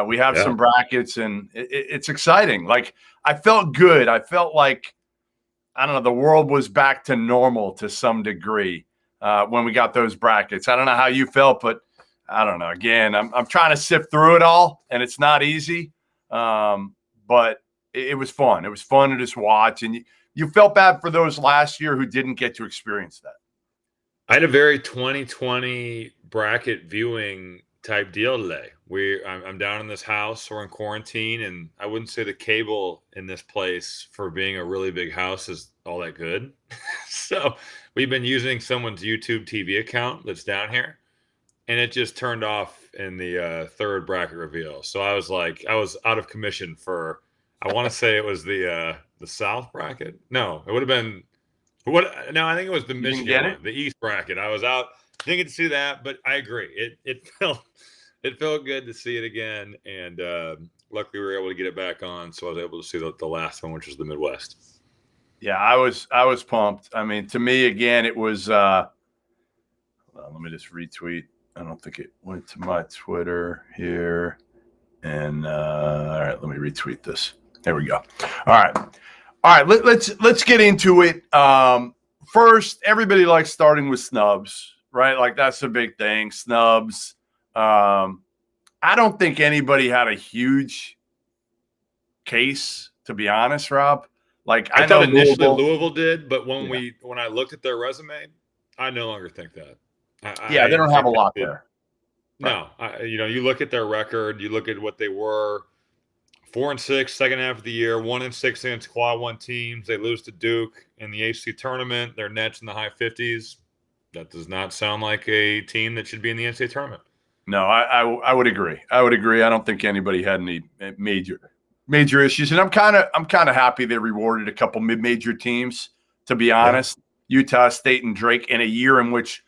We have some brackets, and it's exciting. Like, I felt good. I felt like, I don't know, the world was back to normal to some degree when we got those brackets. I don't know how you felt, but I don't know. Again, I'm trying to sift through it all, and it's not easy. But it was fun. It was fun to just watch, and you felt bad for those last year who didn't get to experience that. I had a very 2020 bracket viewing type deal today. I'm down in this house. We're in quarantine, and I wouldn't say the cable in this place for being a really big house is all that good. So we've been using someone's YouTube TV account that's down here, and it just turned off in the third bracket reveal. So I was out of commission for, I want to say it was the South bracket. No, it would have been what? No, I think it was the Michigan one, the East bracket. I was out, didn't get to see that, but I agree. It felt good to see it again, and luckily we were able to get it back on, so I was able to see the last one, which was the Midwest. Yeah, I was pumped. I mean, to me, again, it was. Let me just retweet. I don't think it went to my Twitter here. And all right, let me retweet this. There we go. All right. Let's get into it. First, everybody likes starting with snubs, right? Like, that's a big thing. Snubs. I don't think anybody had a huge case, to be honest, Rob. Like, I thought initially Louisville did, but when I looked at their resume, I no longer think that. They don't have a lot there. No, you look at their record, you look at what they were, 4-6 second half of the year, 1-6 against Quad 1 teams. They lose to Duke in the ACC tournament. Their nets in the high 50s. That does not sound like a team that should be in the NCAA tournament. No, I would agree. I don't think anybody had any major issues, and I'm kind of happy they rewarded a couple mid-major teams. To be honest, Utah State and Drake, in a year in which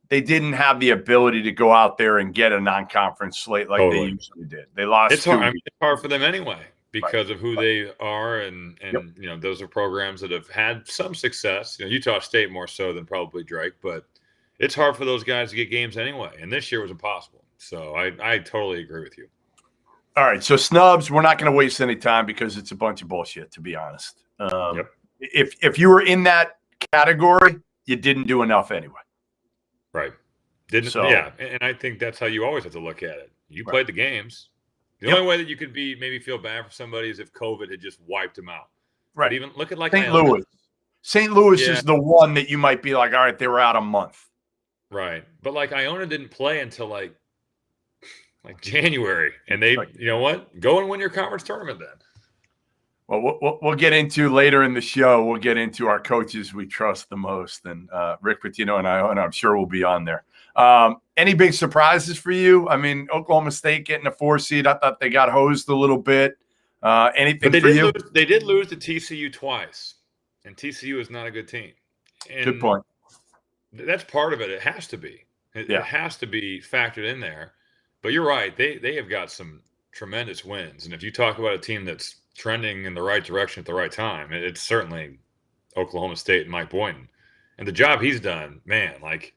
they didn't have the ability to go out there and get a non-conference slate like they usually did. They lost. It's hard. It's hard for them anyway because of who they are, and those are programs that have had some success. Utah State more so than probably Drake, but it's hard for those guys to get games anyway. And this year was impossible. So I totally agree with you. All right, so snubs, we're not going to waste any time because it's a bunch of bullshit, to be honest. If you were in that category, you didn't do enough anyway. Right. And I think that's how you always have to look at it. You played the games. The only way that you could maybe feel bad for somebody is if COVID had just wiped them out. Right. But even look at like St. Louis. St. Louis is the one that you might be like, all right, they were out a month. Right. But like Iona didn't play until like January, and they, you know what? Go and win your conference tournament then. Well, we'll get into later in the show. We'll get into our coaches we trust the most, and Rick Pitino and I'm sure we'll be on there. Any big surprises for you? I mean, Oklahoma State getting a 4 seed. I thought they got hosed a little bit. Anything for you? They did lose to TCU twice, and TCU is not a good team. And good point. That's part of it. It has to be. It has to be factored in there. But you're right. They have got some tremendous wins. And if you talk about a team that's trending in the right direction at the right time, it's certainly Oklahoma State and Mike Boynton. And the job he's done, man, like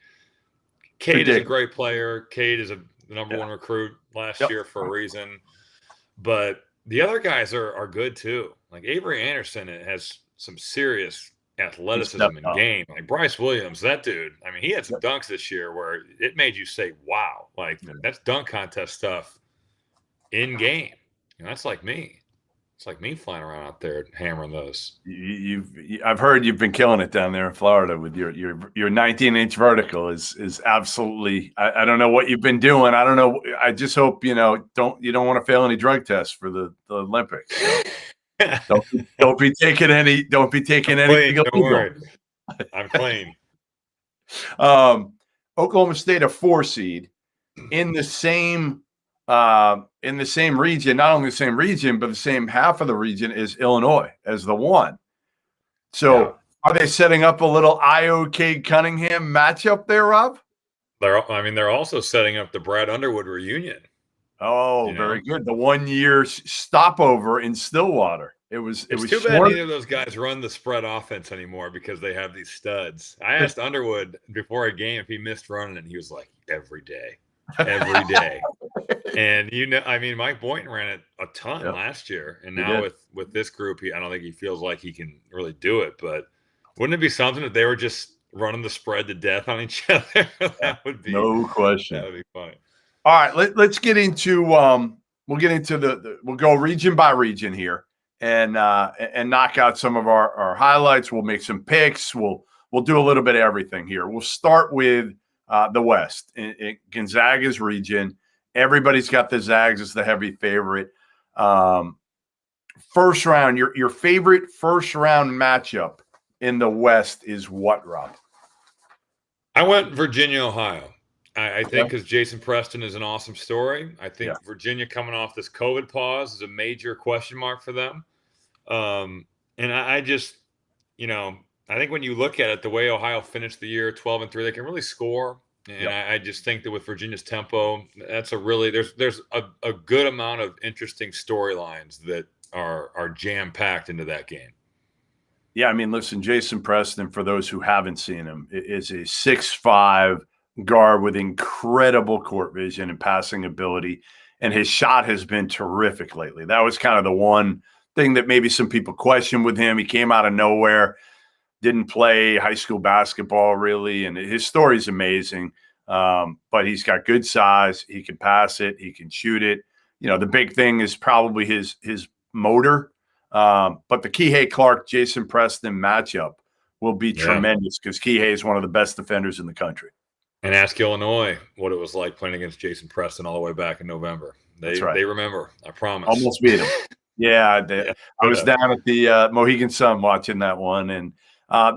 Cade is a great player. Cade is the number one recruit last year for a reason. But the other guys are good too. Like Avery Anderson has some serious athleticism in game. Like Bryce Williams, that dude, I mean, he had some dunks this year where it made you say, wow, like that's dunk contest stuff in game. That's like me. It's like me flying around out there hammering those. I've heard you've been killing it down there in Florida with your 19-inch vertical is absolutely. I don't know what you've been doing. I don't know. I just hope you don't want to fail any drug tests for the Olympics. So don't be taking any. Don't be taking anything. Don't worry. I'm clean. Oklahoma State a 4 seed in the same region, not only the same region, but the same half of the region is Illinois as the 1. So are they setting up a little Ayo Cade Cunningham matchup there, Rob? They're also setting up the Brad Underwood reunion. Oh, very good. The 1 year stopover in Stillwater. It's too bad neither of those guys run the spread offense anymore because they have these studs. I asked Underwood before a game if he missed running, and he was like, every day. every day. And I mean, Mike Boynton ran it a ton last year, and now with this group, I don't think he feels like he can really do it. But wouldn't it be something if they were just running the spread to death on each other? That would be no question. That would be funny. All right, let's get into we'll get into we'll go region by region here and knock out some of our highlights. We'll make some picks. We'll do a little bit of everything here. We'll start with the West, in Gonzaga's region. Everybody's got the Zags as the heavy favorite. First round, your favorite first round matchup in the West is what, Rob? I went Virginia, Ohio. I think because Jason Preston is an awesome story. I think Virginia coming off this COVID pause is a major question mark for them. And I just, I think when you look at it, the way Ohio finished the year 12-3, they can really score. And I just think that with Virginia's tempo, that's there's a good amount of interesting storylines that are jam-packed into that game. Yeah, I mean, listen, Jason Preston, for those who haven't seen him, is a 6'5" guard with incredible court vision and passing ability, and his shot has been terrific lately. That was kind of the one thing that maybe some people questioned with him. He came out of nowhere. Didn't play high school basketball really, and his story is amazing. But he's got good size. He can pass it. He can shoot it. The big thing is probably his motor. But the Kihei Clark, Jason Preston matchup will be tremendous because Kihei is one of the best defenders in the country. And ask Illinois what it was like playing against Jason Preston all the way back in November. They remember. I promise. Almost beat him. I was down at the Mohegan Sun watching that one, and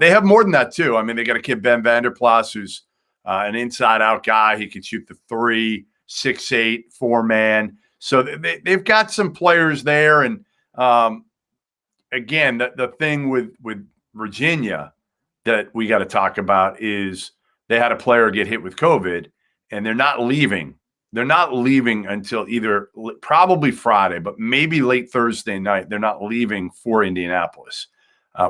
they have more than that too. I mean, they got a kid, Ben Vanderplas, who's an inside-out guy. He can shoot the 3, 6'8", 4-man. So they've got some players there. And again, the thing with Virginia that we got to talk about is they had a player get hit with COVID, and they're not leaving. They're not leaving until either probably Friday, but maybe late Thursday night. They're not leaving for Indianapolis.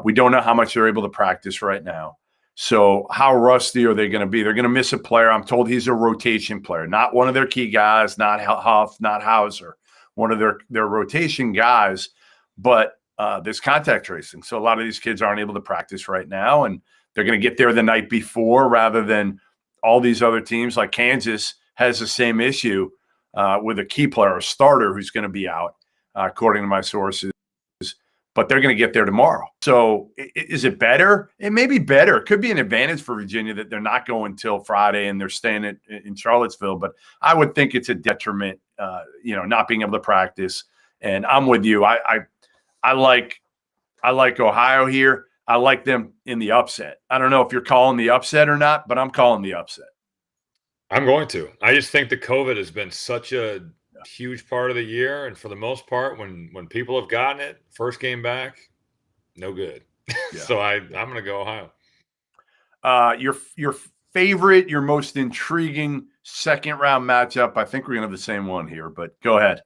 We don't know how much they're able to practice right now. So how rusty are they going to be? They're going to miss a player. I'm told he's a rotation player, not one of their key guys, not Huff, not Hauser, one of their rotation guys. But there's contact tracing. So a lot of these kids aren't able to practice right now, and they're going to get there the night before rather than all these other teams like Kansas has the same issue with a key player, a starter who's going to be out, according to my sources. But they're going to get there tomorrow. So is it better? It may be better. It could be an advantage for Virginia that they're not going till Friday and they're staying in Charlottesville. But I would think it's a detriment, not being able to practice. And I'm with you. I like Ohio here. I like them in the upset. I don't know if you're calling the upset or not, but I'm calling the upset. I'm going to. I just think the COVID has been such a huge part of the year, and for the most part, when people have gotten it, first game back, no good. So I'm going to go Ohio. Your favorite, your most intriguing second round matchup. I think we're going to have the same one here, but go ahead.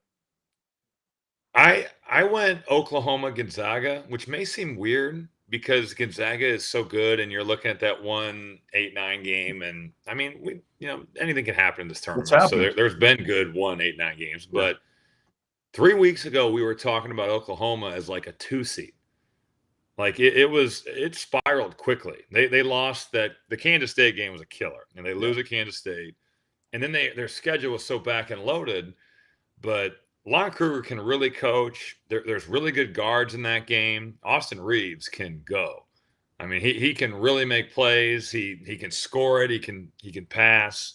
I went Oklahoma Gonzaga, which may seem weird because Gonzaga is so good, and you're looking at that 1-8-9 game, and I mean, anything can happen in this tournament. So there's been good 1-8-9 games, but 3 weeks ago we were talking about Oklahoma as like a 2 seed. Like it spiraled quickly. They lost the Kansas State game was a killer, and they lose at Kansas State, and then their schedule was so back and loaded, but Lon Kruger can really coach. There's really good guards in that game. Austin Reeves can go. I mean, he can really make plays. He can score it. He can pass.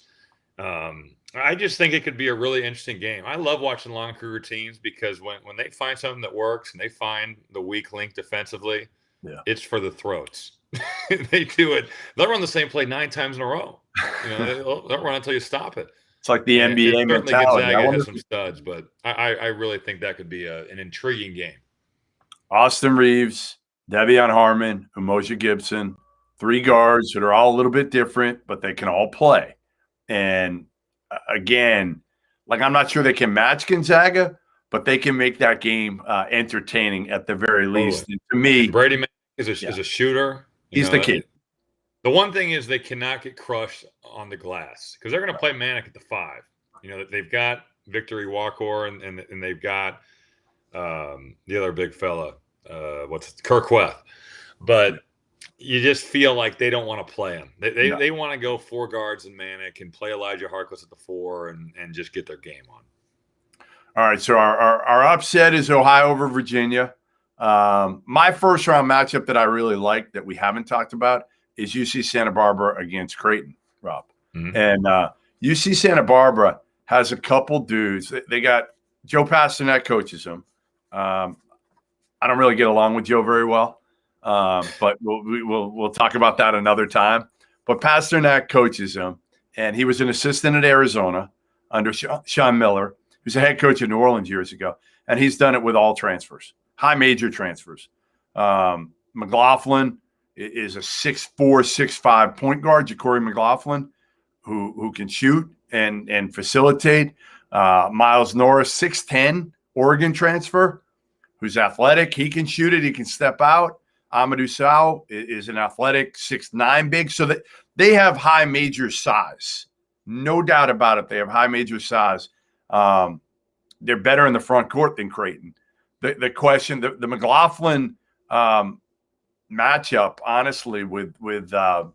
I just think it could be a really interesting game. I love watching Lon Kruger teams because when they find something that works and they find the weak link defensively, it's for the throats. They do it. They'll run the same play 9 times in a row. They'll run until you stop it. It's like the NBA mentality. Gonzaga has some studs, but I really think that could be an intriguing game. Austin Reeves, Devion Harmon, Umoja Gibson, 3 guards that are all a little bit different, but they can all play. And again, I'm not sure they can match Gonzaga, but they can make that game entertaining at the very least. And to me, Brady is a shooter. He's the key. The one thing is they cannot get crushed on the glass because they're going to play Manic at the 5. They've got Victory Walkor and they've got the other big fella, Kirk Weth. But you just feel like they don't want to play him. They want to go 4 guards and Manic and play Elijah Harkless at the 4 and just get their game on. All right, so our upset is Ohio over Virginia. My first round matchup that I really like that we haven't talked about is UC Santa Barbara against Creighton, Rob. Mm-hmm. And UC Santa Barbara has a couple dudes. They got Joe Pasternak coaches them. I don't really get along with Joe very well, but we'll talk about that another time. But Pasternak coaches them, and he was an assistant at Arizona under Sean Miller. He was a head coach in New Orleans years ago, and he's done it with all transfers, high major transfers. McLaughlin is a 6'4", 6'5" point guard, Ja'Cory McLaughlin, who can shoot and facilitate. Miles Norris, 6'10", Oregon transfer, who's athletic. He can shoot it. He can step out. Amadou Sow is an athletic 6'9" big. So that they have high major size. No doubt about it. They have high major size. They're better in the front court than Creighton. The question, the McLaughlin matchup, honestly, with Marcus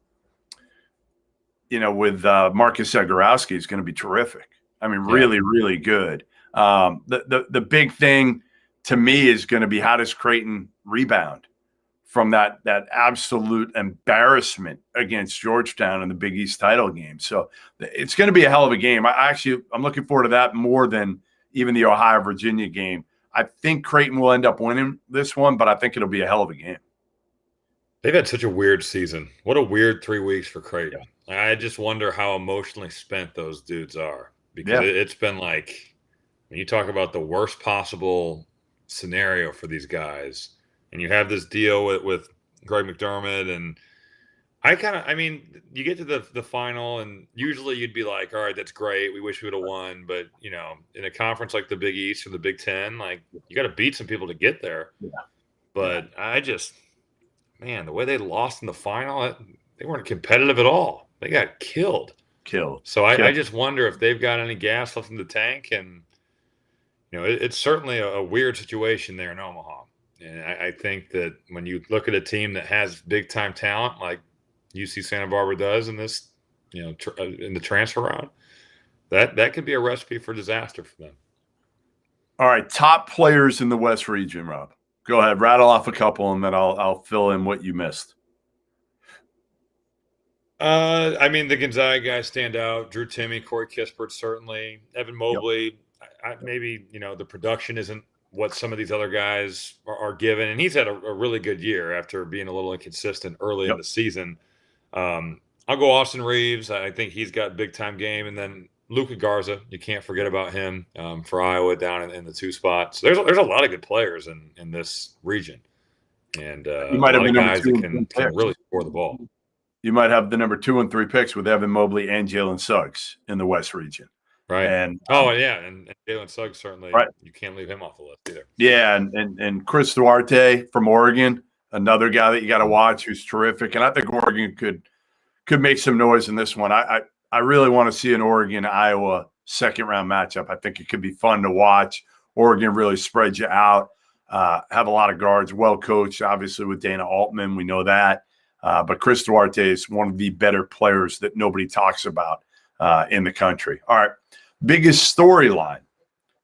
Zagorowski is going to be terrific. I mean, really, really good. The big thing to me is going to be how does Creighton rebound from that absolute embarrassment against Georgetown in the Big East title game. So it's going to be a hell of a game. I'm looking forward to that more than even the Ohio-Virginia game. I think Creighton will end up winning this one, but I think it'll be a hell of a game. They've had such a weird season. What a weird 3 weeks for Creighton. Yeah. I just wonder how emotionally spent those dudes are because it's been like when you talk about the worst possible scenario for these guys, and you have this deal with Greg McDermott, and you get to the final, and usually you'd be like, all right, that's great. We wish we would have won. But, in a conference like the Big East or the Big Ten, like you got to beat some people to get there. Yeah. But the way they lost in the final, they weren't competitive at all. They got killed. So I just wonder if they've got any gas left in the tank. And, it's certainly a weird situation there in Omaha. And I think that when you look at a team that has big time talent like UC Santa Barbara does in this, in the transfer round, that could be a recipe for disaster for them. All right, top players in the West region, Rob. Go ahead, rattle off a couple, and then I'll fill in what you missed. The Gonzaga guys stand out. Drew Timme, Corey Kispert, certainly. Evan Mobley. Yep. Maybe the production isn't what some of these other guys are given, and he's had a really good year after being a little inconsistent early in the season. I'll go Austin Reeves. I think he's got big time game, and then Luka Garza. You can't forget about him for Iowa down in the 2 spots. There's a lot of good players in this region, and you might have guys that can really score the ball. You might have the number 2 and 3 picks with Evan Mobley and Jalen Suggs in the West region. Right. And and Jalen Suggs certainly. Right. You can't leave him off the list either. Yeah, and Chris Duarte from Oregon, another guy that you got to watch who's terrific. And I think Oregon could make some noise in this one. I really want to see an Oregon-Iowa second-round matchup. I think it could be fun to watch. Oregon really spreads you out, have a lot of guards, well coached, obviously with Dana Altman. We know that. But Chris Duarte is one of the better players that nobody talks about in the country. All right. Biggest storyline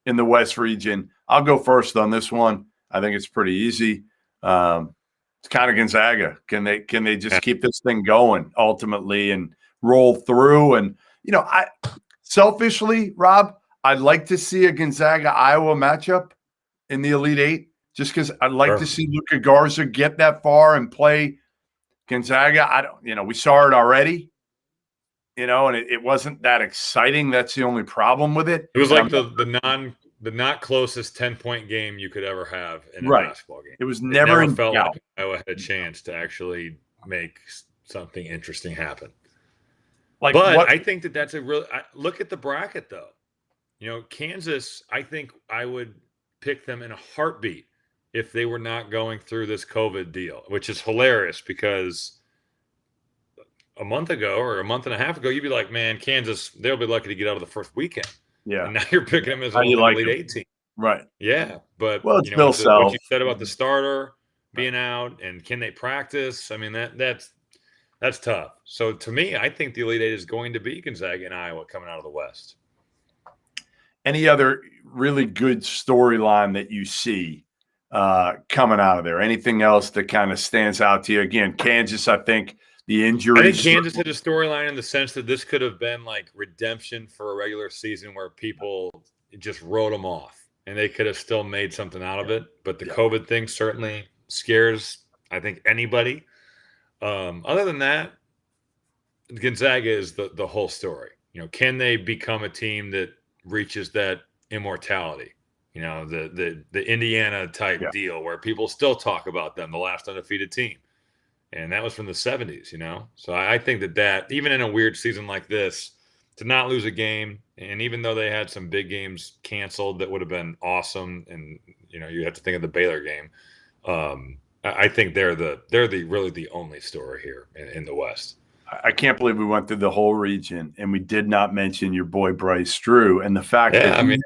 in the West region. I'll go first on this one. I think it's pretty easy. It's kind of Gonzaga. Can they just keep this thing going ultimately and roll through? And I selfishly, Rob, I'd like to see a Gonzaga-Iowa matchup in the Elite Eight, just because I'd like to see Luka Garza get that far and play Gonzaga. We saw it already. And it wasn't that exciting. That's the only problem with it. It was like the not closest 10-point game you could ever have in a basketball game. It was never felt like Iowa had a chance to actually make something interesting happen. I think that's a real look at the bracket though. Kansas, I think I would pick them in a heartbeat if they were not going through this COVID deal, which is hilarious because a month ago or a month and a half ago, you'd be like, man, Kansas, they'll be lucky to get out of the first weekend. Yeah. And now you're picking them as How an you like Elite them. Eight team. Right. Yeah. But, well, it's you know, Bill what Self. you said about the starter being out and can they practice? I mean, that's tough. So to me, I think the Elite Eight is going to be Gonzaga and Iowa coming out of the West. Any other really good storyline that you see coming out of there? Anything else that kind of stands out to you? Again, Kansas, I think the injuries. I think Kansas had a storyline in the sense that this could have been like redemption for a regular season where people just wrote them off and they could have still made something out of it. But the COVID thing certainly scares, I think, anybody. Other than that, Gonzaga is the whole story. You know, can they become a team that reaches that immortality? You know, the Indiana type deal where people still talk about them, the last undefeated team. And that was from the 70s, you know? So I think that even in a weird season like this, to not lose a game, and even though they had some big games canceled that would have been awesome, and, you know, you have to think of the Baylor game, I think they're really the only story here in the West. I can't believe we went through the whole region and we did not mention your boy Bryce Drew and the fact that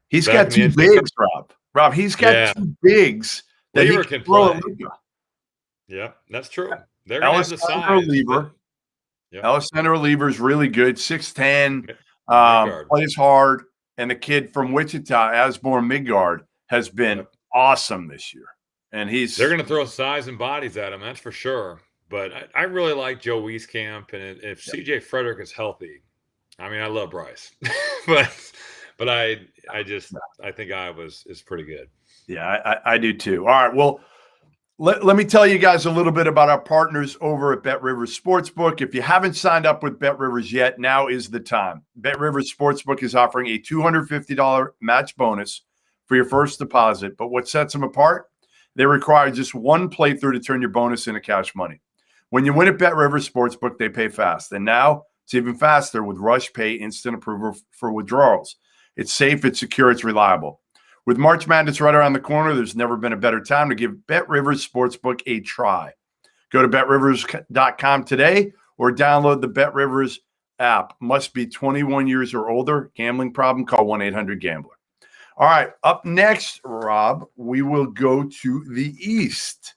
he's got two bigs, Rob. Rob, he's got two bigs that he can play. Yeah, that's true. They're going to have the size. Alessandro Reliever is really good, 6'10", plays hard, and the kid from Wichita, Asborn Midgard, has been awesome this year. And they're going to throw size and bodies at him, that's for sure. But I really like Joe Wieskamp, and if CJ Frederick is healthy, I mean, I love Bryce, but I think Iowa is pretty good. Yeah, I do too. All right, well, let me tell you guys a little bit about our partners over at BetRivers Sportsbook. If you haven't signed up with BetRivers yet, now is the time. BetRivers Sportsbook is offering a $250 match bonus for your first deposit. But what sets them apart? They require just one playthrough to turn your bonus into cash money. When you win at BetRivers Sportsbook, they pay fast. And now it's even faster with Rush Pay instant approval for withdrawals. It's safe, it's secure, it's reliable. With March Madness right around the corner, there's never been a better time to give BetRivers Sportsbook a try. Go to BetRivers.com today or download the BetRivers app. Must be 21 years or older. Gambling problem? Call 1-800-GAMBLER. All right, up next, Rob, we will go to the East.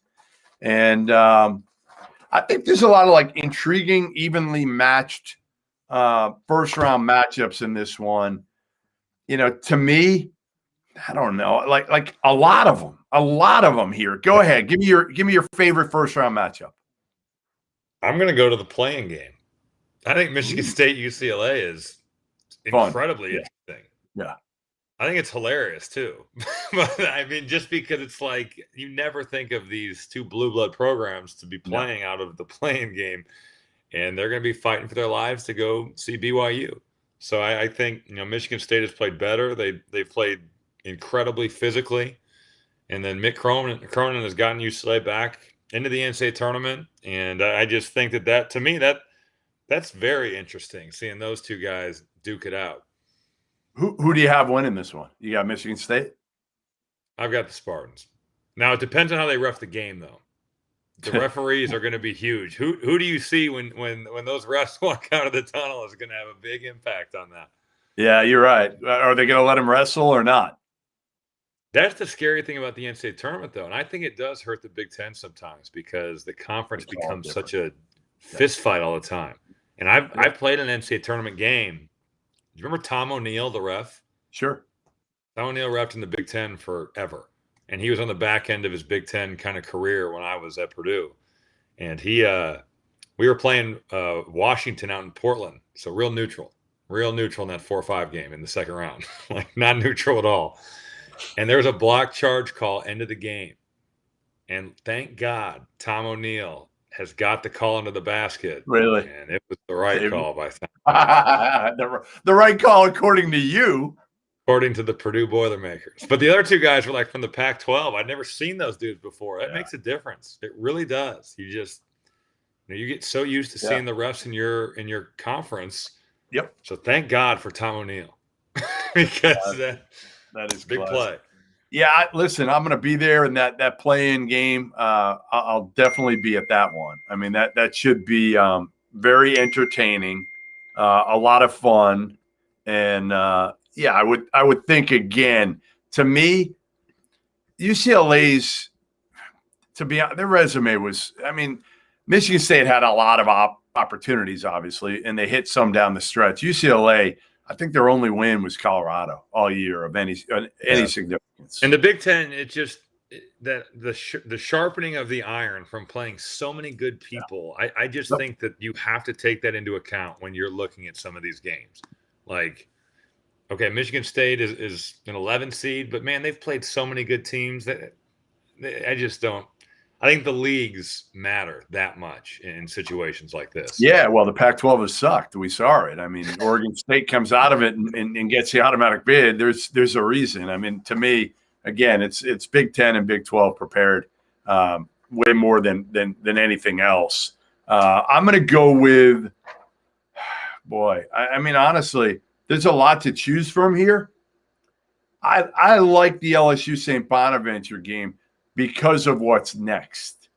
And I think there's a lot of like intriguing, evenly matched first-round matchups in this one. You know, to me, I don't know, like a lot of them here. Go ahead, give me your favorite first round matchup. I'm going to go to the playing game. I think Michigan State UCLA is incredibly interesting. Yeah, I think it's hilarious too. But I mean, just because it's like you never think of these two blue blood programs to be playing out of the playing game, and they're going to be fighting for their lives to go see BYU. So I think, you know, Michigan State has played better. They've played incredibly physically, and then Mick Cronin has gotten UCLA back into the NCAA tournament, and I just think that to me that's very interesting, seeing those two guys duke it out. Who do you have winning this one? You got Michigan State? I've got the Spartans. Now it depends on how they ref the game, though. The referees are going to be huge. Who do you see when those refs walk out of the tunnel is going to have a big impact on that. Yeah, you're right. Are they going to let them wrestle or not? That's the scary thing about the NCAA tournament, though. And I think it does hurt the Big Ten sometimes because the conference becomes such a fist fight all the time. And I've played an NCAA tournament game. Do you remember Tom O'Neill, the ref? Sure. Tom O'Neill refed in the Big Ten forever. And he was on the back end of his Big Ten kind of career when I was at Purdue. And we were playing Washington out in Portland. So real neutral in that 4-5 game in the second round. Like not neutral at all. And there was a block charge call end of the game. And thank God Tom O'Neill has got the call into the basket. Really? And it was the right call by the right call according to you. According to the Purdue Boilermakers. But the other two guys were like from the Pac-12. I'd never seen those dudes before. That makes a difference. It really does. You just, you get so used to seeing the refs in your conference. Yep. So thank God for Tom O'Neill. Because that is big play. Yeah, listen, I'm going to be there in that play-in game. I'll definitely be at that one. I mean, that should be very entertaining, a lot of fun, and yeah, I would think again. To me, UCLA's their resume was. I mean, Michigan State had a lot of opportunities, obviously, and they hit some down the stretch. UCLA, I think their only win was Colorado all year of any significance. And the Big Ten, it just that the sharpening of the iron from playing so many good people. Yeah. I just think that you have to take that into account when you're looking at some of these games. Like, okay, Michigan State is an 11 seed, but man, they've played so many good teams that I just don't. I think the leagues matter that much in situations like this. Yeah, well, the Pac-12 has sucked. We saw it. I mean, Oregon State comes out of it and gets the automatic bid. There's a reason. I mean, to me, again, it's Big Ten and Big 12 prepared way more than anything else. I'm going to go with, boy, I mean, honestly, there's a lot to choose from here. I like the LSU St. Bonaventure game because of what's next.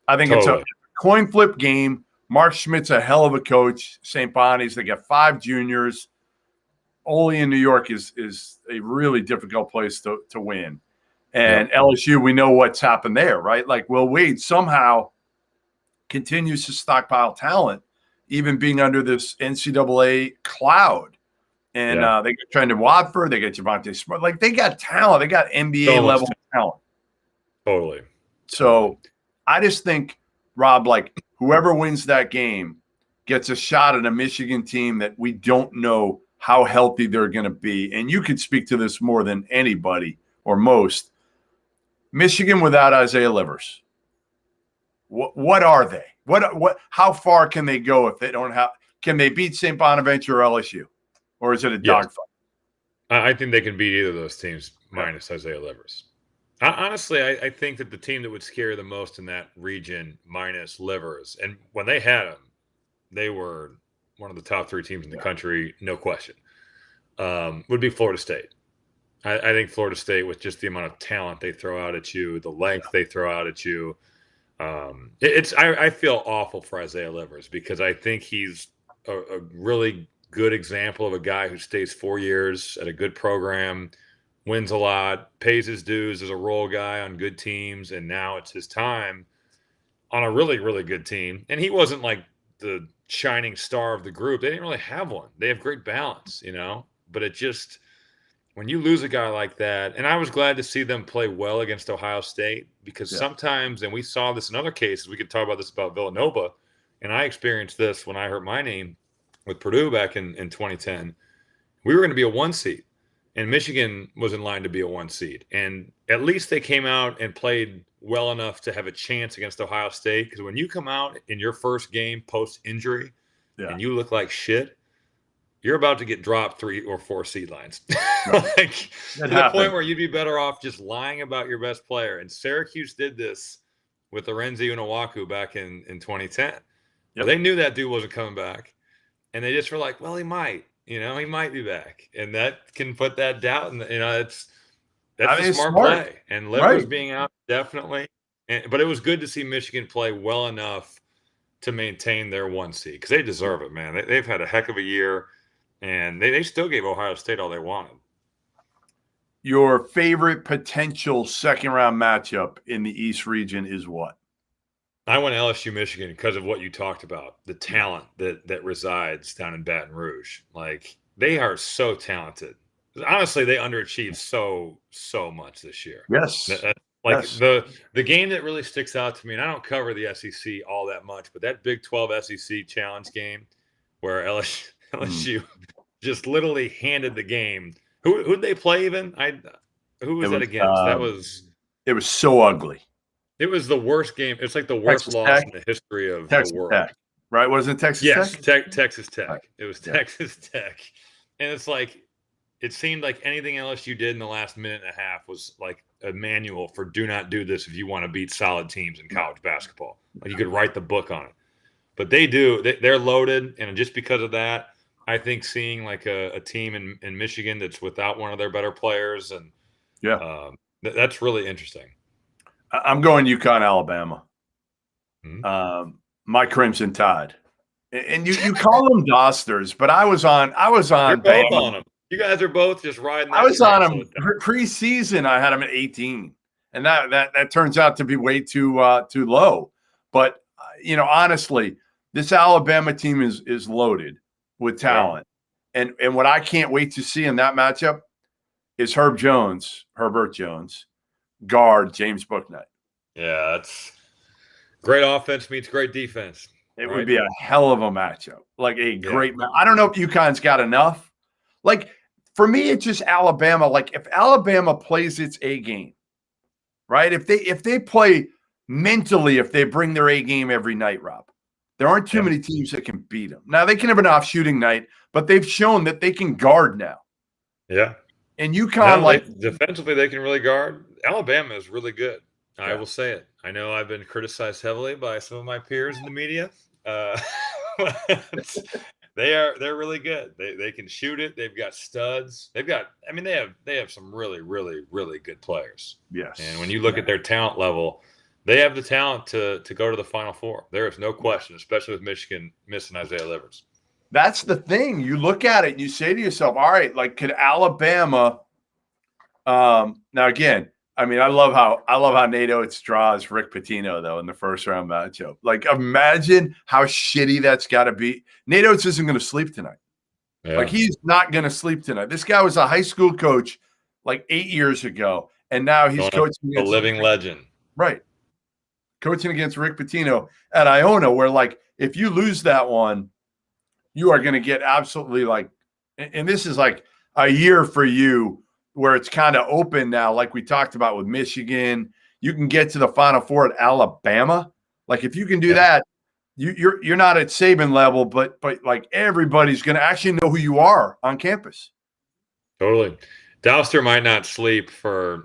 I think It's a coin flip game. Mark Schmidt's a hell of a coach. St. Bonnie's, they got 5 juniors. Ole in New York is a really difficult place to win. And LSU, we know what's happened there, right? Like Will Wade somehow continues to stockpile talent, even being under this NCAA cloud. And they got Trendon Watford, they got Javonte Smart. Like, they got talent. They got NBA-level talent. Totally. So I just think, Rob, like, whoever wins that game gets a shot at a Michigan team that we don't know how healthy they're going to be. And you could speak to this more than anybody or most. Michigan without Isaiah Livers. What are they? What? How far can they go if they don't have – can they beat St. Bonaventure or LSU? Or is it a dogfight? I think they can beat either of those teams minus Isaiah Livers. Honestly, I think that the team that would scare the most in that region minus Livers, and when they had him, they were one of the top 3 teams in the country, no question, would be Florida State. I think Florida State, with just the amount of talent they throw out at you, the length they throw out at you, I feel awful for Isaiah Livers because I think he's a really good example of a guy who stays 4 years at a good program, wins a lot, pays his dues as a role guy on good teams, and now it's his time on a really, really good team. And he wasn't like the shining star of the group. They didn't really have one. They have great balance, but it just, when you lose a guy like that, and I was glad to see them play well against Ohio State because sometimes, and we saw this in other cases, we could talk about this about Villanova, and I experienced this when I hurt my knee with Purdue back in 2010. We were going to be a 1 seed. And Michigan was in line to be a 1 seed. And at least they came out and played well enough to have a chance against Ohio State. Because when you come out in your first game post-injury and you look like shit, you're about to get dropped 3 or 4 seed lines. Like, to the point where you'd be better off just lying about your best player. And Syracuse did this with Lorenzi Unawaku back in 2010. Well, they knew that dude wasn't coming back. And they just were like, well, he might. He might be back, and that can put that doubt. And that's a smart play. And Livers being out definitely, but it was good to see Michigan play well enough to maintain their 1 seed because they deserve it, man. They've had a heck of a year, and they still gave Ohio State all they wanted. Your favorite potential second-round matchup in the East region is what? I went LSU Michigan because of what you talked about, the talent that resides down in Baton Rouge. Like, they are so talented. Honestly, they underachieved so much this year. Yes. The game that really sticks out to me, and I don't cover the SEC all that much, but that Big 12 SEC challenge game where LSU just literally handed the game. Who'd they play even? Who was that against? It was so ugly. It was the worst game. It's like the worst loss in the history of the world. Tech, right? Wasn't it Texas Tech? Yes, Texas Tech. Right. It was Texas Tech. And it's like, it seemed like anything LSU did in the last minute and a half was like a manual for do not do this if you want to beat solid teams in college basketball. Like, you could write the book on it. But they do. They're loaded. And just because of that, I think seeing like a team in Michigan that's without one of their better players, and that's really interesting. I'm going UConn, Alabama. My Crimson Tide. And you call them Dosters, but I was on You're both Bama. on them. You guys are both just riding that I was train, on them preseason. I had them at 18, and that turns out to be way too low. But honestly, this Alabama team is loaded with talent, and what I can't wait to see in that matchup is Herbert Jones, guard James Bouknight. Yeah, that's great offense meets great defense. It would be a hell of a matchup, like a great match. I don't know if UConn's got enough. Like, for me, it's just Alabama. Like, if Alabama plays its A game, right? If they play mentally, if they bring their A game every night, Rob, there aren't too many teams that can beat them. Now, they can have an off shooting night, but they've shown that they can guard now. Yeah. And UConn, defensively, they can really guard. Alabama is really good. I will say it. I know I've been criticized heavily by some of my peers in the media. They're really good. They can shoot it. They've got studs. They have some really, really, really good players. Yes. And when you look at their talent level, they have the talent to go to the Final Four. There is no question, especially with Michigan missing Isaiah Livers. That's the thing. You look at it and you say to yourself, all right, like, could Alabama now again, I love how Nate Oates draws Rick Pitino, though, in the first round matchup. Like, imagine how shitty that's got to be. Nate Oates isn't going to sleep tonight. Yeah. Like, he's not going to sleep tonight. This guy was a high school coach like 8 years ago, and now he's coaching a living legend. Right. Coaching against Rick Pitino at Iona, where, like, if you lose that one, you are going to get absolutely, like, and this is like a year for you where it's kind of open now, like we talked about with Michigan. You can get to the Final Four at Alabama. Like, if you can do that, you're not at Saban level, but like, everybody's going to actually know who you are on campus. Totally. Douster might not sleep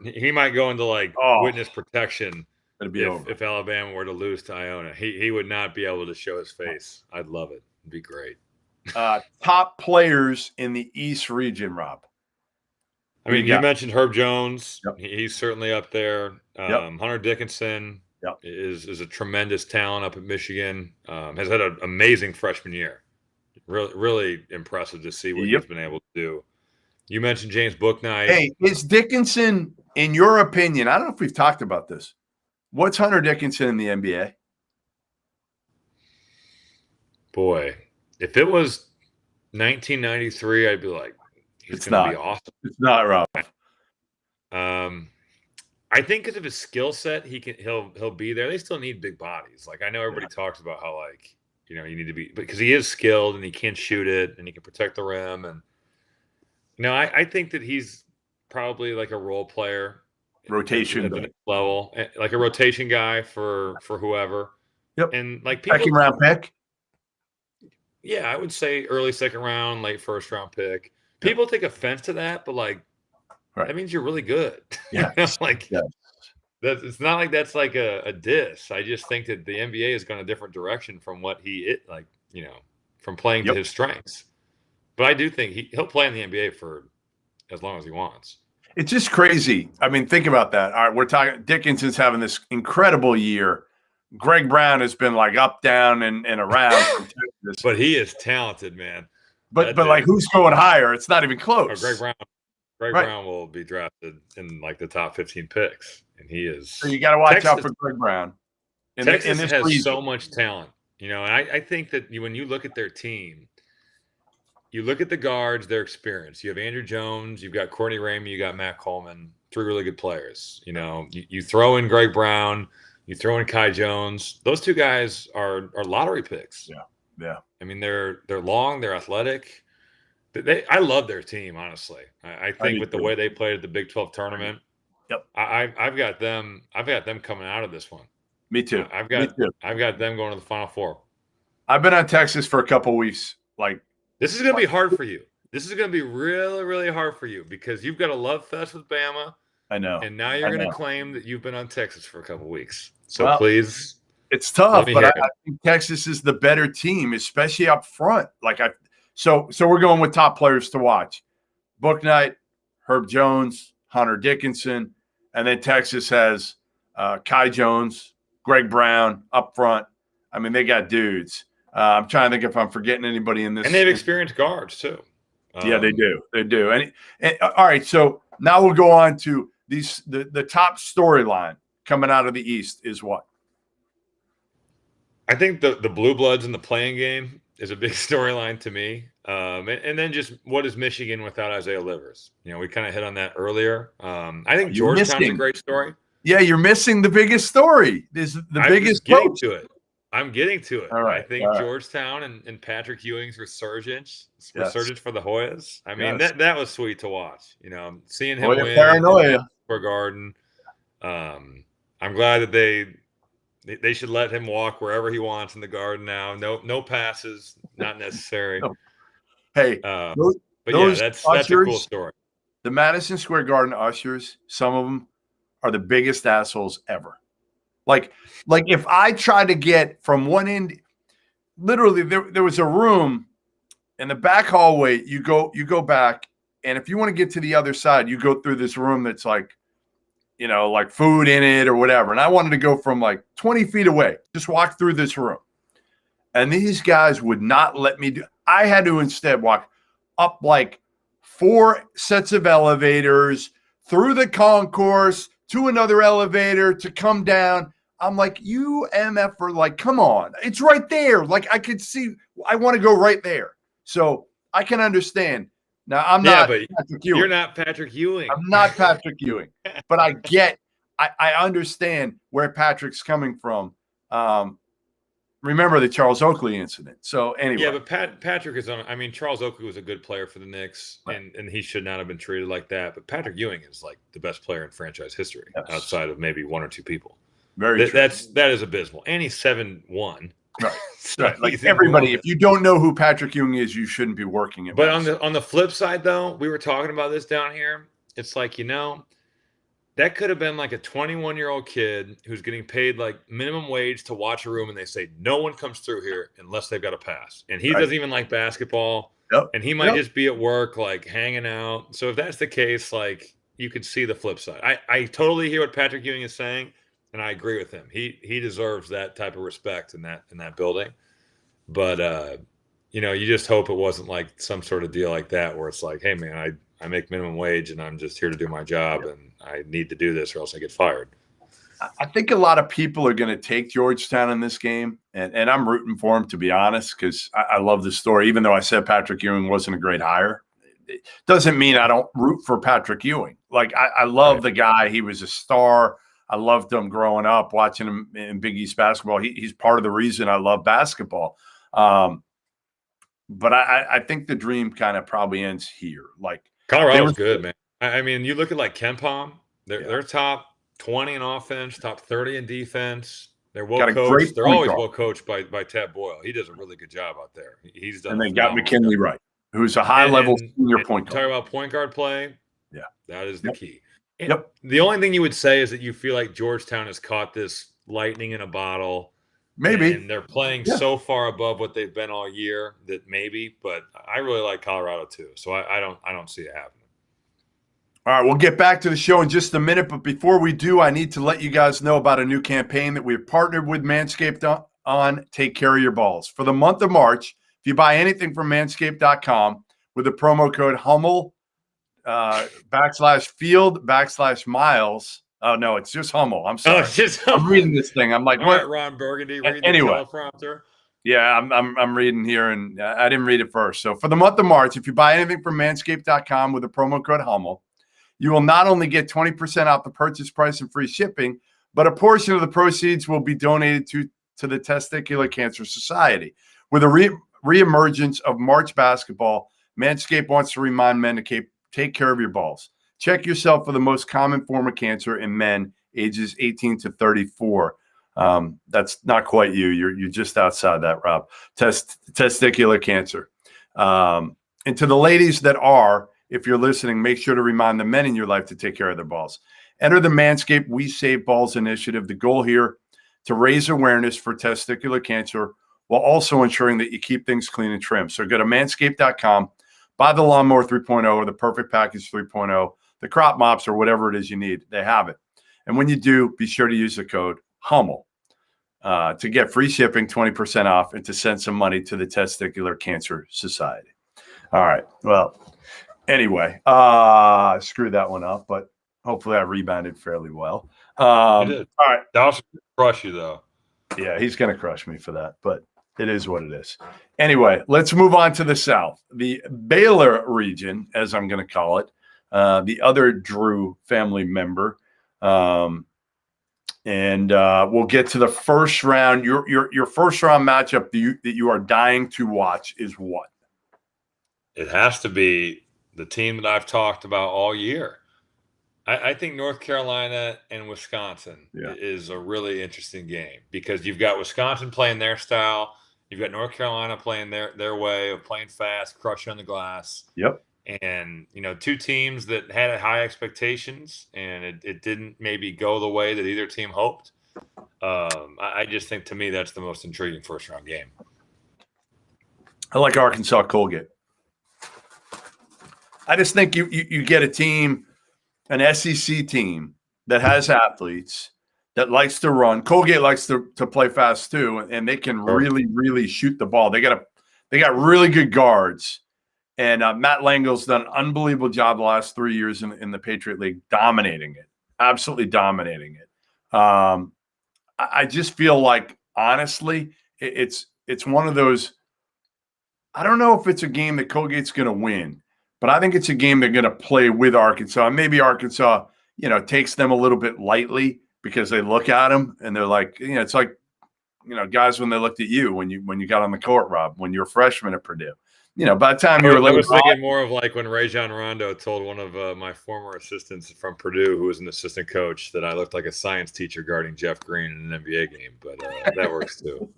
he might go into witness protection if Alabama were to lose to Iona. He would not be able to show his face. I'd love it. It'd be great. Top players in the East region, Rob. You mentioned Herb Jones. Yep. He's certainly up there. Hunter Dickinson is a tremendous talent up at Michigan. Has had an amazing freshman year. Really, really impressive to see what he's been able to do. You mentioned James Bouknight. Hey, is Dickinson, in your opinion, I don't know if we've talked about this, what's Hunter Dickinson in the NBA? Boy, if it was 1993, I'd be like, he's going to be awesome. It's not, Rob. I think because of his skill set, he'll be there. They still need big bodies. Like, I know everybody talks about how, like, you need to be, because he is skilled and he can shoot it and he can protect the rim. And I think that he's probably like a role player, rotation at the next level, like a rotation guy for whoever. Yep. And like people, second round pick. Yeah, I would say early second round, late first round pick. People take offense to that, but like, that means you're really good. Yeah. It's not like that's like a diss. I just think that the NBA has gone a different direction from what from playing to his strengths. But I do think he'll play in the NBA for as long as he wants. It's just crazy. Think about that. All right, we're talking Dickinson's having this incredible year. Greg Brown has been like up, down, and around from Texas. But he is talented, man. But like, who's going higher? It's not even close. Greg Brown. Brown will be drafted in like the top 15 picks, and he is. So you got to watch out for Greg Brown. Texas has so much talent, and I think that when you look at their team, you look at the guards, their experience. You have Andrew Jones, you've got Courtney Ramey, you got Matt Coleman, 3 really good players. You throw in Greg Brown, you throw in Kai Jones. Those 2 guys are lottery picks. Yeah. They're long, they're athletic. I love their team, honestly. I think with the way they played at the Big 12 tournament, I've got them coming out of this one. Me too. I've got them going to the Final Four. I've been on Texas for a couple of weeks. Like, this is going to be hard for you. This is going to be really, really hard for you because you've got a love fest with Bama. I know. And now you're going to claim that you've been on Texas for a couple of weeks. So please. It's tough, but I think Texas is the better team, especially up front. So we're going with top players to watch. Bouknight, Herb Jones, Hunter Dickinson, and then Texas has Kai Jones, Greg Brown up front. They got dudes. I'm trying to think if I'm forgetting anybody in this. And they have experienced guards too. Yeah, they do. They do. And all right, so now we'll go on to the top storyline coming out of the East is what? I think the Blue Bloods in the playing game is a big storyline to me. And then just what is Michigan without Isaiah Livers? We kind of hit on that earlier. I think Georgetown's a great story. Yeah, you're missing the biggest story. This is the biggest getting to it. I'm getting to it. All right, I think Georgetown and Patrick Ewing's resurgence for the Hoyas. I mean, that was sweet to watch. Seeing him win paranoia for Garden. I'm glad that they should let him walk wherever he wants in the Garden now. No passes, not necessary. No. Hey, that's a cool story. The Madison Square Garden ushers, some of them are the biggest assholes ever. Like if I try to get from one end, literally there was a room in the back hallway. You go back, and if you want to get to the other side, you go through this room that's like food in it or whatever. And I wanted to go from like 20 feet away, just walk through this room. And these guys would not let me do. I had to instead walk up like 4 sets of elevators, through the concourse, to another elevator to come down. I'm like, you MF, like, come on. It's right there. Like, I could see, I want to go right there. So I can understand. Now, I'm not Patrick Ewing. You're not Patrick Ewing. I'm not Patrick Ewing. But I understand where Patrick's coming from. Remember the Charles Oakley incident. So anyway. Yeah, but Patrick is on. I mean, Charles Oakley was a good player for the Knicks, right, and he should not have been treated like that. But Patrick Ewing is like the best player in franchise history, outside of maybe 1 or 2 people. Very true. That is abysmal. And he's 7'1". Right. So right. Like everybody, if you don't know who Patrick Ewing is, you shouldn't be working at But on the flip side, though, we were talking about this down here. It's like, that could have been like a 21-year-old kid who's getting paid like minimum wage to watch a room, and they say no one comes through here unless they've got a pass. And he doesn't even like basketball. Yep. And he might just be at work, like hanging out. So if that's the case, like you could see the flip side. I totally hear what Patrick Ewing is saying, and I agree with him. He deserves that type of respect in that building. But you just hope it wasn't like some sort of deal like that where it's like, hey man, I make minimum wage and I'm just here to do my job and I need to do this or else I get fired. I think a lot of people are going to take Georgetown in this game, and I'm rooting for him, to be honest, because I love the story. Even though I said Patrick Ewing wasn't a great hire, it doesn't mean I don't root for Patrick Ewing. Like, I love the guy. He was a star. I loved him growing up, watching him in Big East basketball. He's part of the reason I love basketball. But I think the dream kind of probably ends here. Like, Colorado's good, man. I mean, you look at like KenPom, they're top 20 in offense, top 30 in defense. They're well coached. They're always well coached by Ted Boyle. He does a really good job out there. He's done. And they got McKinley Wright, who's a high-level senior point guard. Talking about point guard play, yeah, that is the key. And the only thing you would say is that you feel like Georgetown has caught this lightning in a bottle. Maybe. And they're playing so far above what they've been all year that maybe. But I really like Colorado too, so I don't see it happening. All right, we'll get back to the show in just a minute, but before we do, I need to let you guys know about a new campaign that we've partnered with Manscaped on, Take Care of Your Balls. For the month of March, if you buy anything from manscaped.com with the promo code Hummel, /field/miles. Oh, no, it's just Hummel. I'm sorry. I'm reading this thing. I'm like, what? Ron Burgundy reading the teleprompter. Yeah, I'm reading here, and I didn't read it first. So for the month of March, if you buy anything from manscaped.com with the promo code Hummel, you will not only get 20% off the purchase price and free shipping, but a portion of the proceeds will be donated to the Testicular Cancer Society. With a reemergence of March basketball, Manscaped wants to remind men to take care of your balls. Check yourself for the most common form of cancer in men ages 18 to 34. That's not quite you. You're just outside that, Rob. Testicular cancer. And to the ladies that are, if you're listening, make sure to remind the men in your life to take care of their balls. Enter the Manscaped We Save Balls initiative. The goal here, to raise awareness for testicular cancer while also ensuring that you keep things clean and trim. So go to manscaped.com, buy the Lawnmower 3.0 or the Perfect Package 3.0, the crop mops or whatever it is you need. They have it. And when you do, be sure to use the code Hummel. to get free shipping, 20% off, and to send some money to the Testicular Cancer Society. All right. Well, anyway, screwed that one up, but hopefully I rebounded fairly well. You did. All right. Dawson crush you, though. Yeah, he's going to crush me for that, but it is what it is. Anyway, let's move on to the South. The Baylor region, as I'm going to call it, the other Drew family member. And we'll get to the first round. Your first round matchup that you are dying to watch is what? It has to be the team that I've talked about all year. I think North Carolina and Wisconsin is a really interesting game because you've got Wisconsin playing their style. You've got North Carolina playing their way of playing fast, crushing on the glass. Yep. And, two teams that had high expectations, and it didn't maybe go the way that either team hoped. I just think, to me, that's the most intriguing first-round game. I like Arkansas Colgate. I just think you get a team, an SEC team that has athletes, that likes to run. Colgate likes to play fast too, and they can really, really shoot the ball. They got really good guards. And Matt Langell's done an unbelievable job the last 3 years in the Patriot League, dominating it, absolutely dominating it. I just feel like, honestly, it's one of those. I don't know if it's a game that Colgate's going to win, but I think it's a game they're going to play with Arkansas. And maybe Arkansas, takes them a little bit lightly because they look at them and they're like, it's like, guys when they looked at you when you got on the court, Rob, when you were a freshman at Purdue. By the time you were a little, I was thinking more of like when Rajon Rondo told one of my former assistants from Purdue, who was an assistant coach, that I looked like a science teacher guarding Jeff Green in an NBA game. But that works too.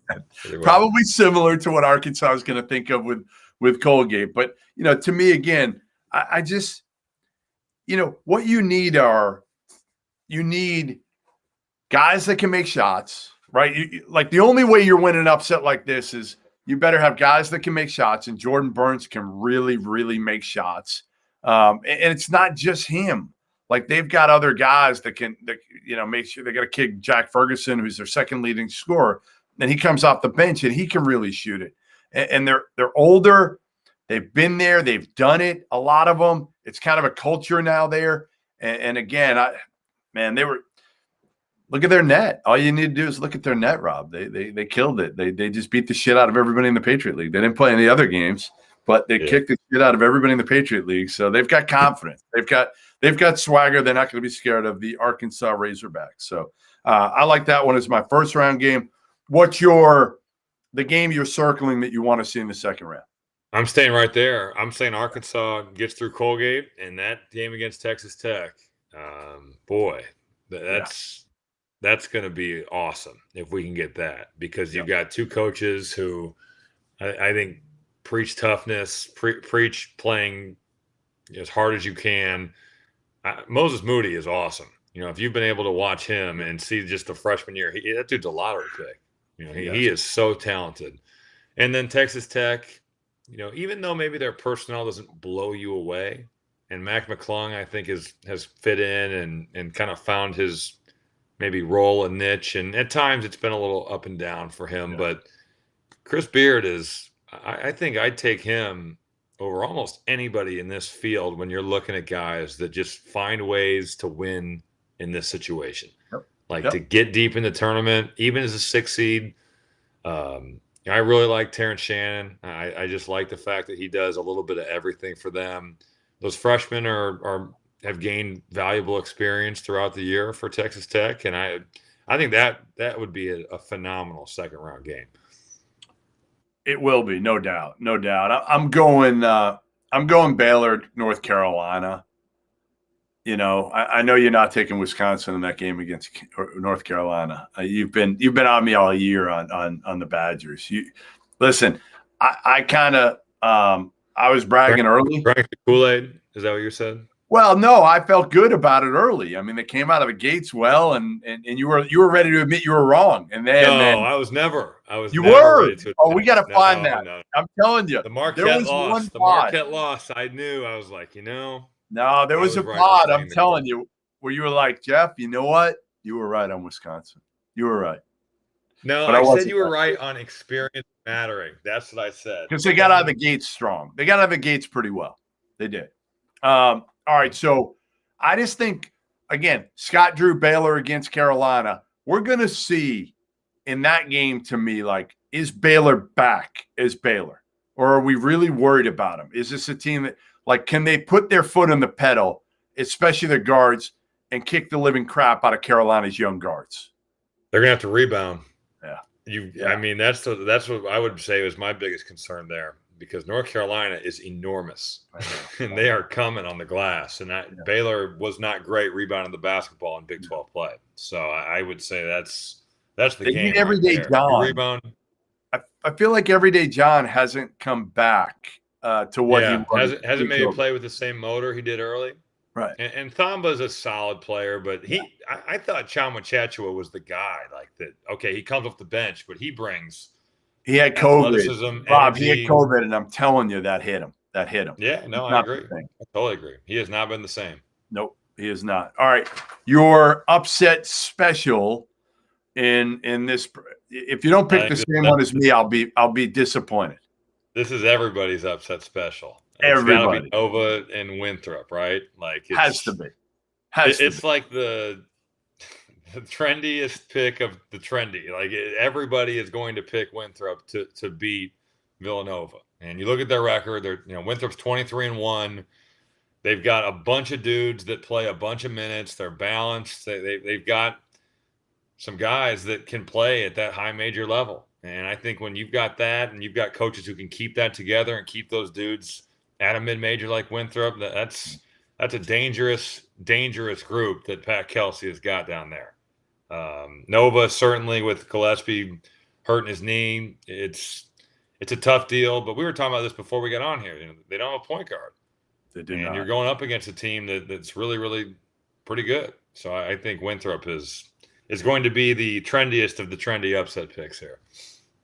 Probably similar to what Arkansas is going to think of with Colgate. But to me, again, I just, what you need guys that can make shots, right? Like the only way you're winning an upset like this is you better have guys that can make shots, and Jordan Burns can really, really make shots. And it's not just him. Like they've got other guys that can, make sure. They got a kid, Jack Ferguson, who's their second leading scorer, and he comes off the bench and he can really shoot it. And they're older. They've been there. They've done it. A lot of them. It's kind of a culture now there. And again, they were. Look at their net. All you need to do is look at their net, Rob. They killed it. They just beat the shit out of everybody in the Patriot League. They didn't play any other games, but they kicked the shit out of everybody in the Patriot League. So they've got confidence. They've got swagger. They're not going to be scared of the Arkansas Razorbacks. So I like that one as my first round game. What's the game you're circling that you want to see in the second round? I'm staying right there. I'm saying Arkansas gets through Colgate, and that game against Texas Tech, that's going to be awesome if we can get that, because you've got two coaches who I think preach toughness, preach playing as hard as you can. Moses Moody is awesome. If you've been able to watch him and see just the freshman year, that dude's a lottery pick. He is so talented. And then Texas Tech, even though maybe their personnel doesn't blow you away, and Mac McClung, I think, has fit in and kind of found his maybe role and niche. And at times it's been a little up and down for him. Yeah. But Chris Beard I think I'd take him over almost anybody in this field when you're looking at guys that just find ways to win in this situation. Yep. To get deep in the tournament, even as a 6 seed. I really like Terrence Shannon. I just like the fact that he does a little bit of everything for them. Those freshmen have gained valuable experience throughout the year for Texas Tech, and I think that would be a phenomenal second round game. It will be, no doubt. I'm going Baylor, North Carolina. I know you're not taking Wisconsin in that game against North Carolina. You've been on me all year on the Badgers. Listen, I kind of I was bragging early. Drank the Kool-Aid. Is that what you said? Well, no, I felt good about it early. I mean, they came out of the gates well, and you were ready to admit you were wrong. And then I was never. You were. We got to find that. No. I'm telling you, the Marquette loss. The Marquette loss. I knew. I was like, No, there was a pod. I'm telling you, where you were like, Jeff, you know what? You were right on Wisconsin. You were right. No, But I said you were right on experience mattering. That's what I said. Because they got out of the gates strong. They got out of the gates pretty well. They did. All right, so I just think, again, Scott Drew Baylor against Carolina, we're going to see in that game, to me, like, is Baylor back as Baylor? Or are we really worried about them? Is this a team that, like, can they put their foot on the pedal, especially their guards, and kick the living crap out of Carolina's young guards? They're going to have to rebound. Yeah. I mean, that's what I would say was my biggest concern there, because North Carolina is enormous, and they are coming on the glass. And Baylor was not great rebounding the basketball in Big 12 play. So I would say that's the they game. Everyday right John. Rebound. I feel like Everyday John hasn't come back to what he was. Hasn't made a play with the same motor he did early. Right. And Thamba's a solid player, but I thought Chama Chachua was the guy, like that. Okay, he comes off the bench, but he brings. He had COVID. Bob, he had COVID, and I'm telling you, that hit him. Yeah, no, I agree. I totally agree. He has not been the same. Nope, he is not. All right, your upset special in this. If you don't pick the same one as me, I'll be disappointed. This is everybody's upset special. Everybody. It's gotta be Nova and Winthrop, right? Like has to be. It's like the trendiest pick of the trendy. Like everybody is going to pick Winthrop to beat Villanova. And you look at their record. Winthrop's 23-1. They've got a bunch of dudes that play a bunch of minutes. They're balanced. They've got some guys that can play at that high major level. And I think when you've got that, and you've got coaches who can keep that together and keep those dudes at a mid-major like Winthrop, that's a dangerous group that Pat Kelsey has got down there. Nova, certainly with Gillespie hurting his knee, it's a tough deal. But we were talking about this before we got on here. They don't have a point guard. They do not. And you're going up against a team that's really, really pretty good. So I think Winthrop is going to be the trendiest of the trendy upset picks here.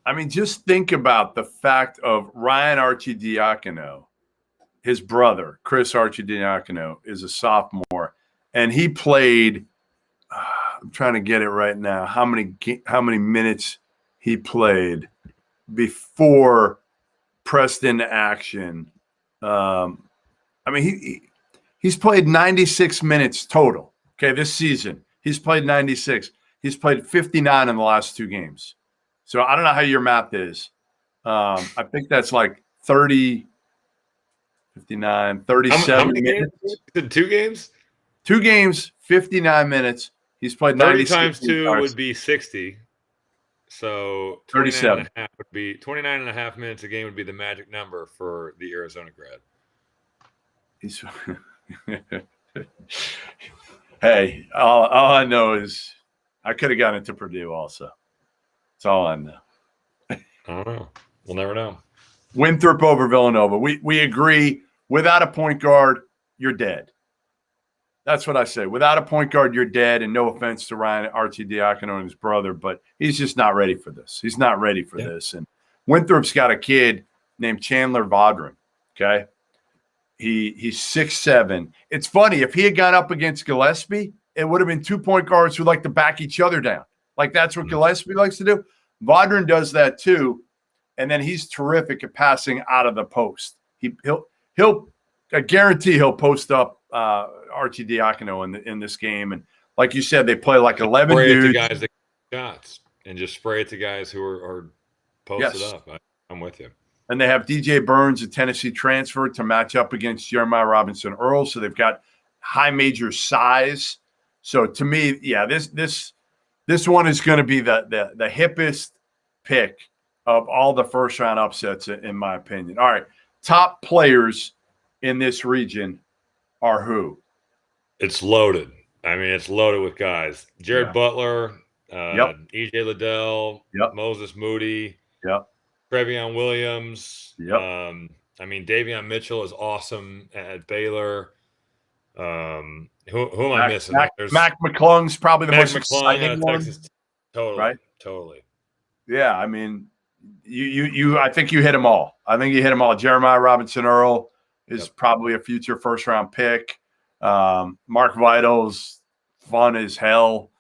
I mean, just think about the fact of Ryan Arcidiacono. His brother, Chris Arcidiacono, is a sophomore, and he played. I'm trying to get it right now. How many minutes he played before pressed into action? I mean, he's played 96 minutes total. Okay, this season he's played 96. He's played 59 in the last 2 games. So I don't know how your math is. I think that's like 30. 59, 37 minutes. Games? 2 games? 2 games, 59 minutes. He's played 30 times 2 would be 60. So 37 would be 29 and a half minutes a game would be the magic number for the Arizona grad. Hey, all I know is I could have gotten into Purdue also. That's all I know. I don't know. We'll never know. Winthrop over Villanova. We agree. Without a point guard, you're dead. That's what I say. Without a point guard, you're dead. And no offense to Ryan Arcidiacono and his brother, but he's just not ready for this. He's not ready for this. And Winthrop's got a kid named Chandler Vaudrin. Okay, he's 6'7". It's funny, if he had gone up against Gillespie, it would have been 2 point guards who like to back each other down. Like that's what Gillespie likes to do. Vaudrin does that too. And then he's terrific at passing out of the post. He'll I guarantee he'll post up Arcidiacono in this game. And like you said, they play like 11 dudes. Guys that shots and just spray it to guys who are posted up. I'm with you. And they have DJ Burns, a Tennessee transfer, to match up against Jeremiah Robinson Earl. So they've got high major size. So to me, this one is going to be the hippest pick of all the first round upsets, in my opinion. All right. Top players in this region are who? It's loaded. I mean, it's loaded with guys. Jared Butler, E.J. Liddell, Moses Moody, Trevion Williams. I mean, Davion Mitchell is awesome at Baylor. Who am I missing? Mac McClung's probably the most exciting one. Texas. Totally. Right? Totally. Yeah, I mean, I think you hit them all. Jeremiah Robinson Earl is probably a future first round pick. Mark Vital's fun as hell.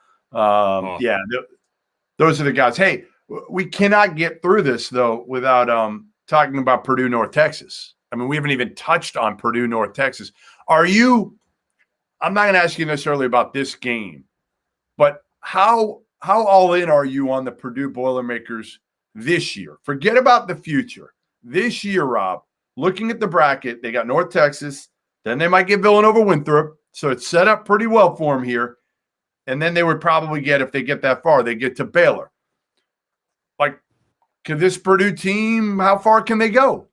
Those are the guys. Hey, we cannot get through this, though, without talking about Purdue, North Texas. I mean, we haven't even touched on Purdue, North Texas. I'm not going to ask you necessarily about this game, but how all in are you on the Purdue Boilermakers this year? Forget about the future. This year, Rob, looking at the bracket, they got North Texas, then they might get Villanova Winthrop, so it's set up pretty well for them here. And then they would probably get, if they get that far, they get to Baylor. Like, can this Purdue team, how far can they go?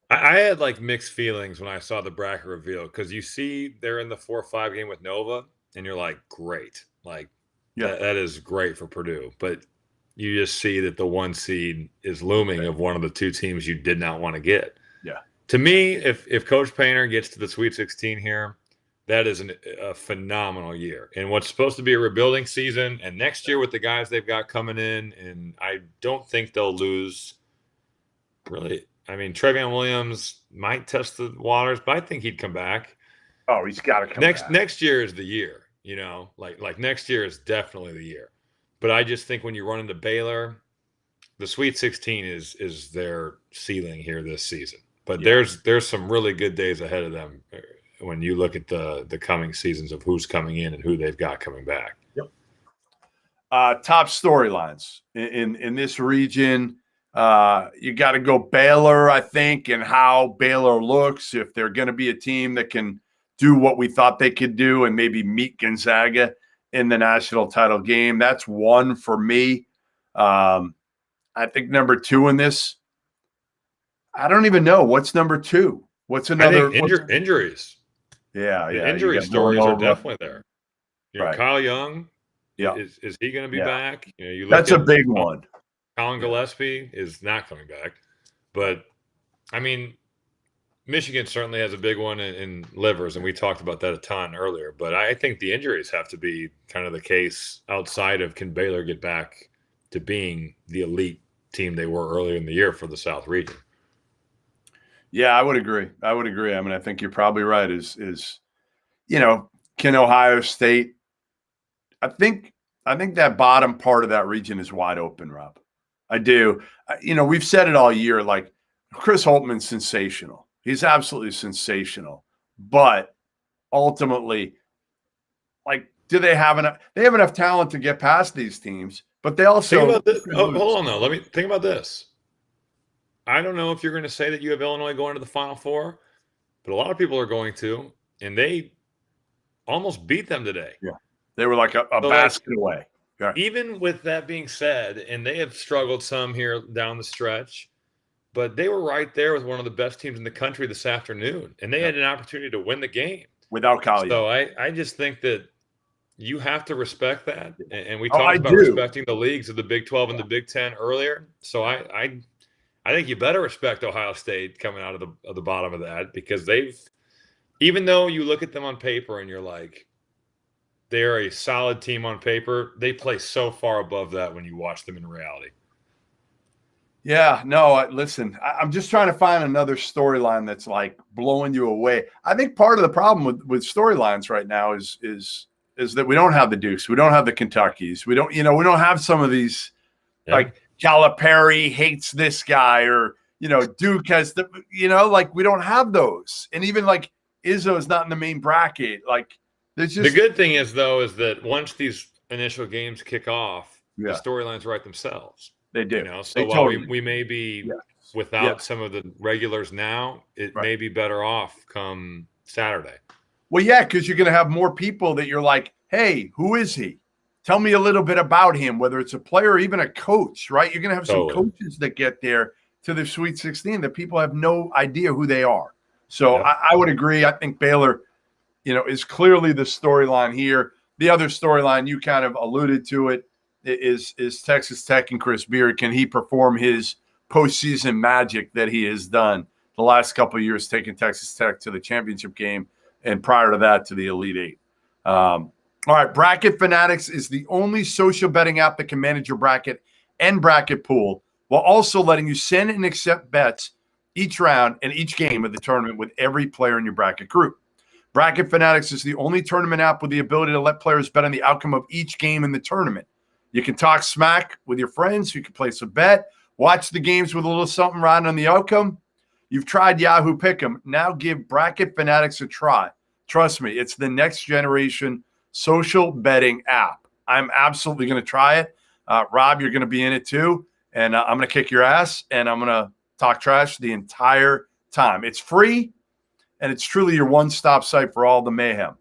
I had like mixed feelings when I saw the bracket reveal, because you see they're in the 4-5 game with Nova, and you're like, great. Like, that is great for Purdue. But you just see that the 1 seed is looming of one of the 2 teams you did not want to get. Yeah. To me, if Coach Painter gets to the Sweet 16 here, that is a phenomenal year. And what's supposed to be a rebuilding season, and next year with the guys they've got coming in, and I don't think they'll lose really. I mean, Trevion Williams might test the waters, but I think he'd come back. Oh, he's got to come back. Next year is the year, you know, like next year is definitely the year. But I just think when you run into Baylor, the Sweet 16 is their ceiling here this season. But there's some really good days ahead of them when you look at the coming seasons of who's coming in and who they've got coming back. Yep. Top storylines in this region. You got to go Baylor, I think, and how Baylor looks. If they're going to be a team that can do what we thought they could do and maybe meet Gonzaga in the national title game, that's one for me. I think number 2 in this, I don't even know. What's number 2? What's another? Injuries. Yeah. The injury stories are definitely there. You know, right. Kyle Young, yeah, is he going to be back? You know, you look that's a big one. Colin Gillespie is not coming back. But, I mean, Michigan certainly has a big one in Livers, and we talked about that a ton earlier. But I think the injuries have to be kind of the case outside of, can Baylor get back to being the elite team they were earlier in the year for the South region? Yeah, I would agree. I mean, I think you're probably right. Is can Ohio State? I think that bottom part of that region is wide open, Rob. I do. We've said it all year. Like, Chris Holtman's sensational. He's absolutely sensational. But ultimately, like, do they have enough? They have enough talent to get past these teams. But they also think about this. Hold on, though. Let me think about this. I don't know if you're going to say that you have Illinois going to the Final Four, but a lot of people are going to, and they almost beat them today. Yeah, they were like a basket away. Yeah. Even with that being said, and they have struggled some here down the stretch, but they were right there with one of the best teams in the country this afternoon, and they had an opportunity to win the game without Kyle. So I just think that you have to respect that, and we talked about respecting the leagues of the Big 12 and the Big 10 earlier. So I think you better respect Ohio State coming out of the bottom of that, because even though you look at them on paper and you're like, they're a solid team on paper, they play so far above that when you watch them in reality. Yeah, no, listen, I'm just trying to find another storyline that's like blowing you away. I think part of the problem with storylines right now is that we don't have the Dukes, we don't have the Kentuckys, we don't have some of these like Calipari hates this guy, or Duke has like, we don't have those. And even like Izzo's not in the main bracket. Like, there's just, the good thing is that once these initial games kick off, the storylines write themselves. They do. So while we may be without some of the regulars now, it may be better off come Saturday. Well, yeah, because you're going to have more people that you're like, hey, who is he? Tell me a little bit about him, whether it's a player or even a coach, right? You're going to have some coaches that get there to the Sweet 16 that people have no idea who they are. So I would agree. I think Baylor, is clearly the storyline here. The other storyline, you kind of alluded to it, is Texas Tech and Chris Beard. Can he perform his postseason magic that he has done the last couple of years, taking Texas Tech to the championship game, and prior to that to the Elite Eight? All right, Bracket Fanatics is the only social betting app that can manage your bracket and bracket pool while also letting you send and accept bets each round and each game of the tournament with every player in your bracket group. Bracket Fanatics is the only tournament app with the ability to let players bet on the outcome of each game in the tournament. You can talk smack with your friends. You can place a bet, watch the games with a little something riding on the outcome. You've tried Yahoo Pick'em. Now give Bracket Fanatics a try. Trust me, it's the next generation social betting app. I'm absolutely going to try it. Rob, you're going to be in it too. And I'm going to kick your ass, and I'm going to talk trash the entire time. It's free, and it's truly your one-stop site for all the mayhem.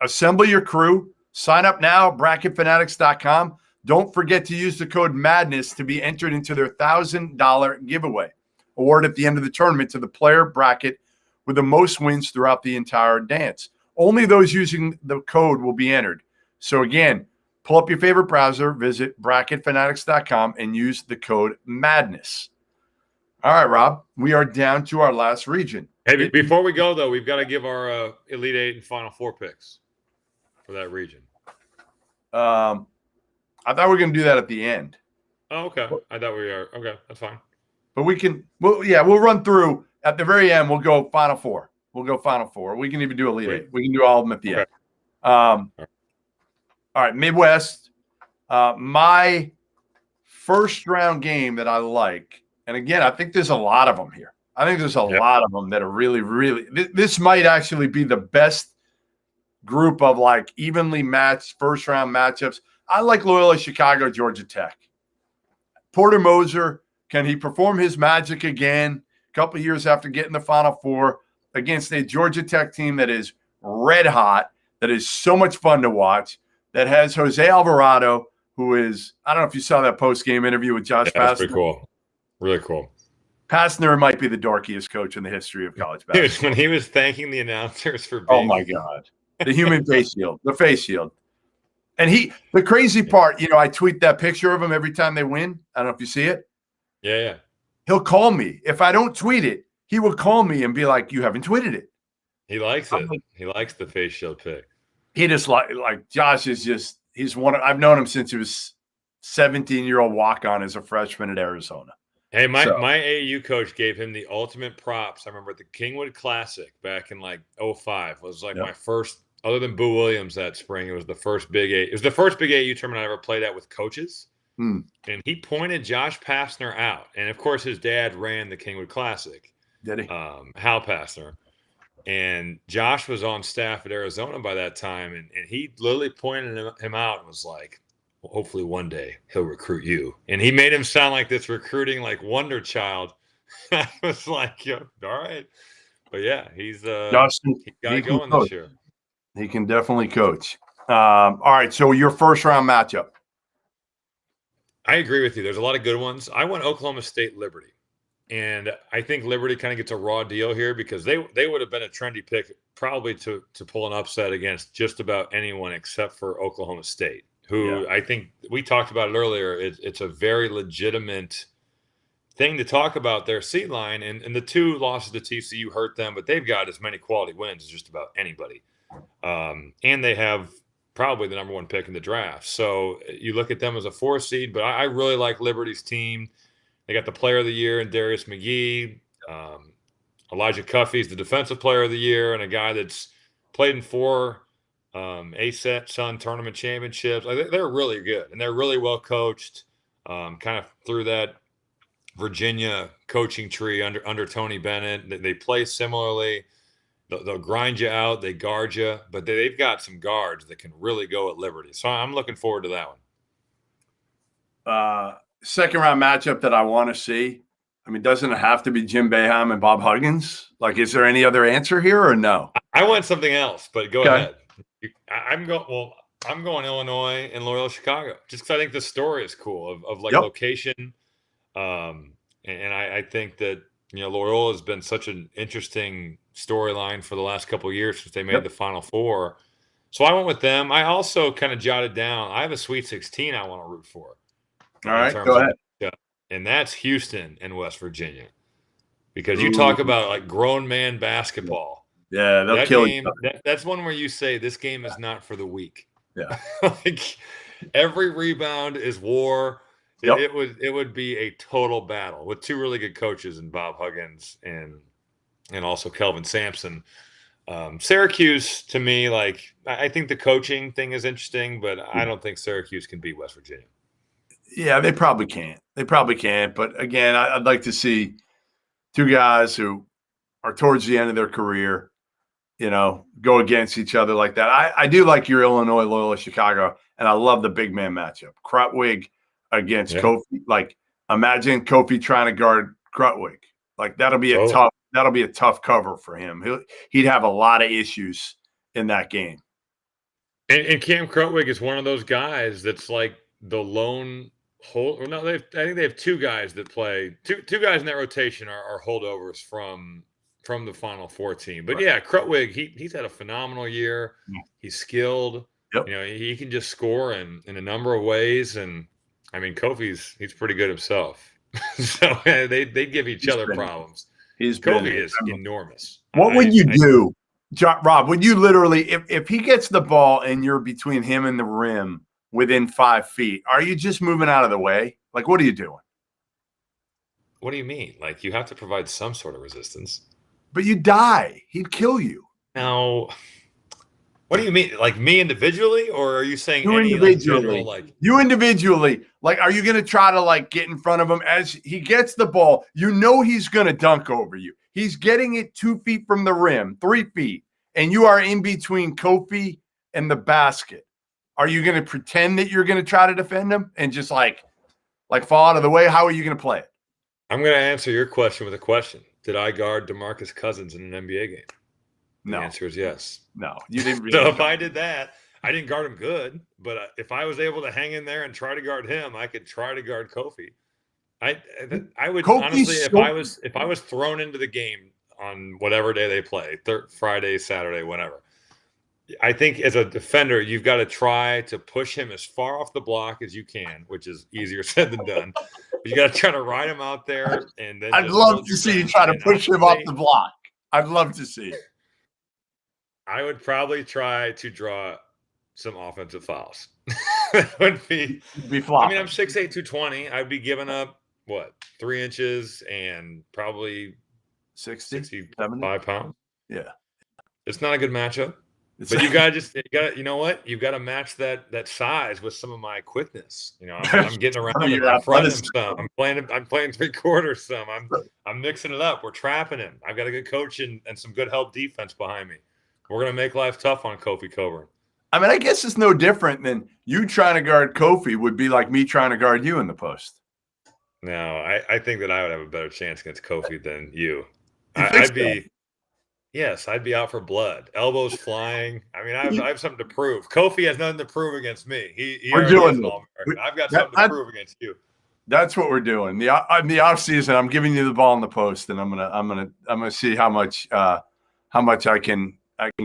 Assemble your crew. Sign up now at bracketfanatics.com. Don't forget to use the code MADNESS to be entered into their $1,000 giveaway, awarded at the end of the tournament to the player bracket with the most wins throughout the entire dance. Only those using the code will be entered. So again, pull up your favorite browser, visit bracketfanatics.com, and use the code MADNESS. All right, Rob, we are down to our last region. Hey, before we go, though, we've got to give our Elite Eight and Final Four picks for that region. I thought we were going to do that at the end. Oh, okay. I thought we were. Okay, that's fine. But we'll run through. At the very end, we'll go Final Four. We'll go Final Four. We can even do Elite Eight. We can do all of them at the end. All right, Midwest. My first round game that I like, and again, I think there's a lot of them here. I think there's a lot of them that are really, really – this might actually be the best group of like evenly matched first-round matchups. I like Loyola Chicago, Georgia Tech. Porter Moser, can he perform his magic again a couple of years after getting the Final Four against a Georgia Tech team that is red hot, that is so much fun to watch, that has Jose Alvarado, who is – I don't know if you saw that post-game interview with Josh Pastner. That's pretty cool. Really cool. Pastner might be the dorkiest coach in the history of college basketball. Dude, when he was thanking the announcers for being – oh, my God. The human face shield. The face shield. And the crazy part, I tweet that picture of him every time they win. I don't know if you see it. Yeah. He'll call me. If I don't tweet it, he will call me and be like, you haven't tweeted it. He likes it. He likes the face shield pick. He just like Josh is just – he's one – I've known him since he was 17-year-old walk-on as a freshman at Arizona. Hey, my AAU coach gave him the ultimate props. I remember at the Kingwood Classic back in like 05 was like my first, other than Boo Williams that spring, it was the first big AAU tournament I ever played at with coaches. And he pointed Josh Pastner out. And of course, his dad ran the Kingwood Classic. Did he? Hal Pastner. And Josh was on staff at Arizona by that time. And he literally pointed him out and was like, hopefully one day he'll recruit you. And he made him sound like this recruiting like wonder child. I was like, all right. But yeah, he's Justin, he got it going this year. He can definitely coach. All right, so your first round matchup. I agree with you. There's a lot of good ones. I went Oklahoma State Liberty. And I think Liberty kind of gets a raw deal here because they would have been a trendy pick probably to pull an upset against just about anyone except for Oklahoma State. Who I think we talked about it earlier. It's a very legitimate thing to talk about their seed line. And the two losses to TCU hurt them, but they've got as many quality wins as just about anybody. And they have probably the number one pick in the draft. So you look at them as a 4 seed, but I really like Liberty's team. They got the player of the year in Darius McGee. Elijah Cuffey's the defensive player of the year, and a guy that's played in 4 ASET Sun tournament championships. They're really good, and they're really well coached. Kind of through that Virginia coaching tree under Tony Bennett. They play similarly. They'll grind you out. They guard you, but they've got some guards that can really go at Liberty. So I'm looking forward to that one. Second round matchup that I want to see. I mean, doesn't it have to be Jim Boeheim and Bob Huggins? Like, is there any other answer here or no? I want something else, but go ahead. I'm going Illinois and Loyola Chicago just because I think the story is cool of location. And I think that, Loyola has been such an interesting storyline for the last couple of years since they made the Final Four. So I went with them. I also kind of jotted down, I have a Sweet 16 I want to root for. All right, go ahead. And that's Houston and West Virginia. Because you talk about like grown man basketball. Yeah, they'll kill you. That's one where you say this game is not for the weak. Yeah. Like every rebound is war. It would be a total battle with 2 really good coaches in Bob Huggins and also Kelvin Sampson. Syracuse, to me, like I think the coaching thing is interesting, but I don't think Syracuse can beat West Virginia. Yeah, they probably can't. They probably can't. But again, I'd like to see two guys who are towards the end of their career, go against each other like that. I do like your Illinois Loyola Chicago, and I love the big man matchup. Krutwig against Kofi. Like, imagine Kofi trying to guard Krutwig. Like, that'll be a tough cover for him. He'd have a lot of issues in that game. And Cam Krutwig is one of those guys that's like the lone hold. Or no, I think they have two guys that play. Two guys in that rotation are holdovers from the Final Four team. But yeah, Krutwig, he's had a phenomenal year. He's skilled. Yep. He can just score in a number of ways. And I mean, he's pretty good himself. So they give each other problems. Kofi is enormous. What would you do, Rob? Would you literally, if he gets the ball and you're between him and the rim within 5 feet, are you just moving out of the way? Like, what are you doing? What do you mean? Like, you have to provide some sort of resistance. But you die. He'd kill you. Now, what do you mean? Like me individually, or are you saying you individually? You individually. Like, are you going to try to get in front of him as he gets the ball? You know he's going to dunk over you. He's getting it 2 feet from the rim, 3 feet, and you are in between Kofi and the basket. Are you going to pretend that you're going to try to defend him and just like fall out of the way? How are you going to play it? I'm going to answer your question with a question. Did I guard DeMarcus Cousins in an NBA game? No. The answer is yes. No, you didn't. Really So if I did that, I didn't guard him good, but if I was able to hang in there and try to guard him, I could try to guard Kofi. I would honestly, if I was thrown into the game on whatever day they play, Friday, Saturday, whatever, I think as a defender, you've got to try to push him as far off the block as you can, which is easier said than done. But you got to try to ride him out there, and then I'd love to see you try to push him off the block. I'd love to see it. I would probably try to draw some offensive fouls. That would be flopping. I mean, I'm 6'8", 220. I'd be giving up 3 inches and probably 65 pounds. Yeah, it's not a good matchup. But you gotta match that size with some of my quickness. I'm getting around him. I'm fronting him some. I'm playing 3/4 some. I'm mixing it up. We're trapping him. I've got a good coach and some good help defense behind me. We're gonna make life tough on Kofi Coburn. I mean, I guess it's no different than you trying to guard Kofi would be like me trying to guard you in the post. No, I think that I would have a better chance against Kofi than you. Yes, I'd be out for blood, elbows flying. I mean, I have something to prove. Kofi has nothing to prove against me. We're doing it. I've got something to prove against you. That's what we're doing. The off season, I'm giving you the ball in the post, and I'm gonna see how much I can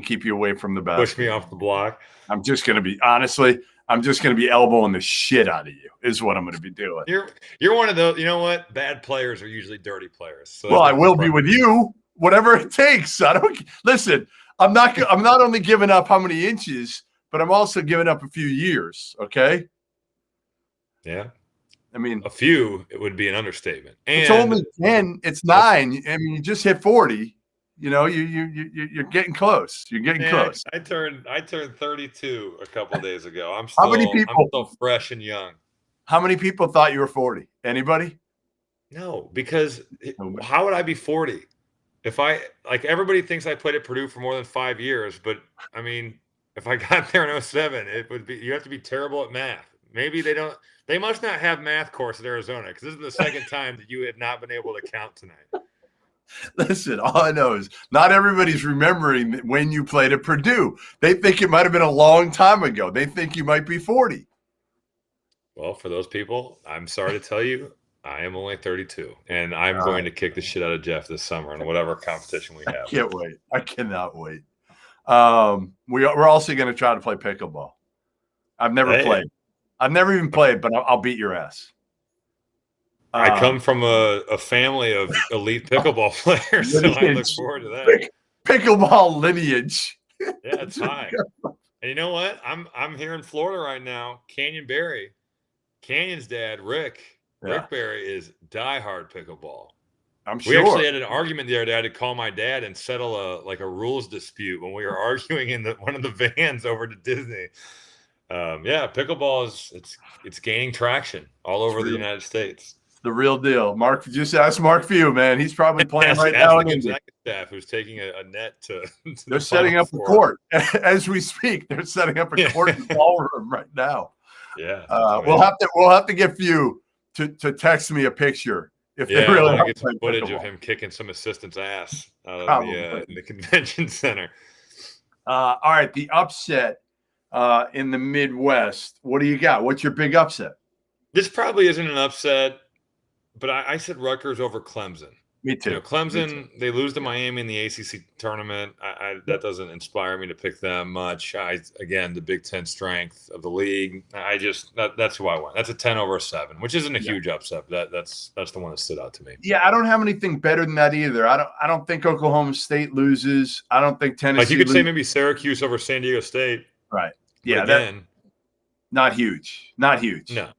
keep you away from the basket. Push me off the block. I'm just gonna be elbowing the shit out of you. Is what I'm gonna be doing. You're one of those. You know what? Bad players are usually dirty players. So well, I will be with you. Whatever it takes. I don't listen. I'm not only giving up how many inches, but I'm also giving up a few years. Okay. Yeah. I mean, a few. It would be an understatement. And it's only 10. It's 9. I mean, you just hit 40. You're getting close. You're getting close. I turned 32 a couple of days ago. I'm still fresh and young. How many people thought you were 40? Anybody? No, because how would I be 40? If everybody thinks I played at Purdue for more than 5 years, but I mean, if I got there in 07, you have to be terrible at math. Maybe they must not have math course at Arizona, because this is the second time that you have not been able to count tonight. Listen, all I know is not everybody's remembering when you played at Purdue. They think it might have been a long time ago. They think you might be 40. Well, for those people, I'm sorry to tell you, I am only 32, and I'm going to kick the shit out of Jeff this summer in whatever competition we have. I can't wait. I cannot wait. We're also going to try to play pickleball. I've never played. I've never even played, but I'll beat your ass. I come from a family of elite pickleball players, so I look forward to that. Pickleball lineage. Yeah, it's high. And you know what? I'm here in Florida right now. Canyon's dad, Rick Berry, is diehard pickleball. I'm We sure. actually had an argument the other day. I had to call my dad and settle a rules dispute when we were arguing in one of the vans over to Disney. Yeah, pickleball it's gaining traction all over the United States. The real deal. Mark, just ask Mark Few, man. He's probably playing right now. The Gonzaga staff who's taking a net to they're setting up a court as we speak. They're setting up a court in the ballroom right now. Yeah, we'll have to get Few to text me a picture if they really want to get some footage of him kicking some assistant's ass out in the convention center. All right, the upset in the Midwest. What do you got? What's your big upset? This probably isn't an upset, but I said Rutgers over Clemson. Me too. Clemson, they lose to Miami in the ACC tournament. That doesn't inspire me to pick them much. Again, the Big Ten strength of the league. That's who I want. That's a 10 over 7, which isn't a huge upset. That's the one that stood out to me. Yeah, I don't have anything better than that either. I don't think Oklahoma State loses. I don't think Tennessee. Like you could say maybe Syracuse over San Diego State. Right. Yeah. Again, not huge. Not huge. No.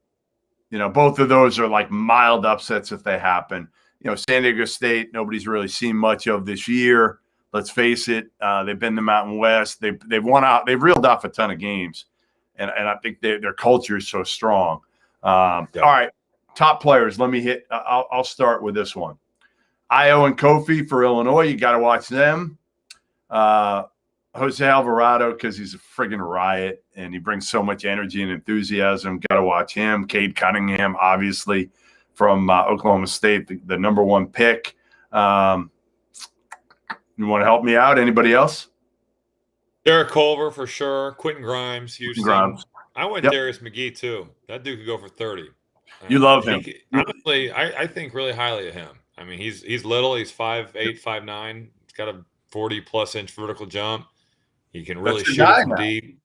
Both of those are like mild upsets if they happen. San Diego State, nobody's really seen much of this year. Let's face it. They've been the Mountain West. They've won out. They've reeled off a ton of games, and I think their culture is so strong. All right, top players. Let me hit. I'll start with this one. Ayo and Kofi for Illinois. You got to watch them. Jose Alvarado, because he's a friggin' riot and he brings so much energy and enthusiasm. Got to watch him. Cade Cunningham, obviously, from Oklahoma State, the number 1 pick. You want to help me out? Anybody else? Derek Culver for sure. Quentin Grimes, Houston. I went Darius McGee too. That dude could go for 30. You love him. Honestly, I think really highly of him. I mean, he's little. He's 5'8", 5'9". He's got a 40+ inch vertical jump. He can really shoot from deep.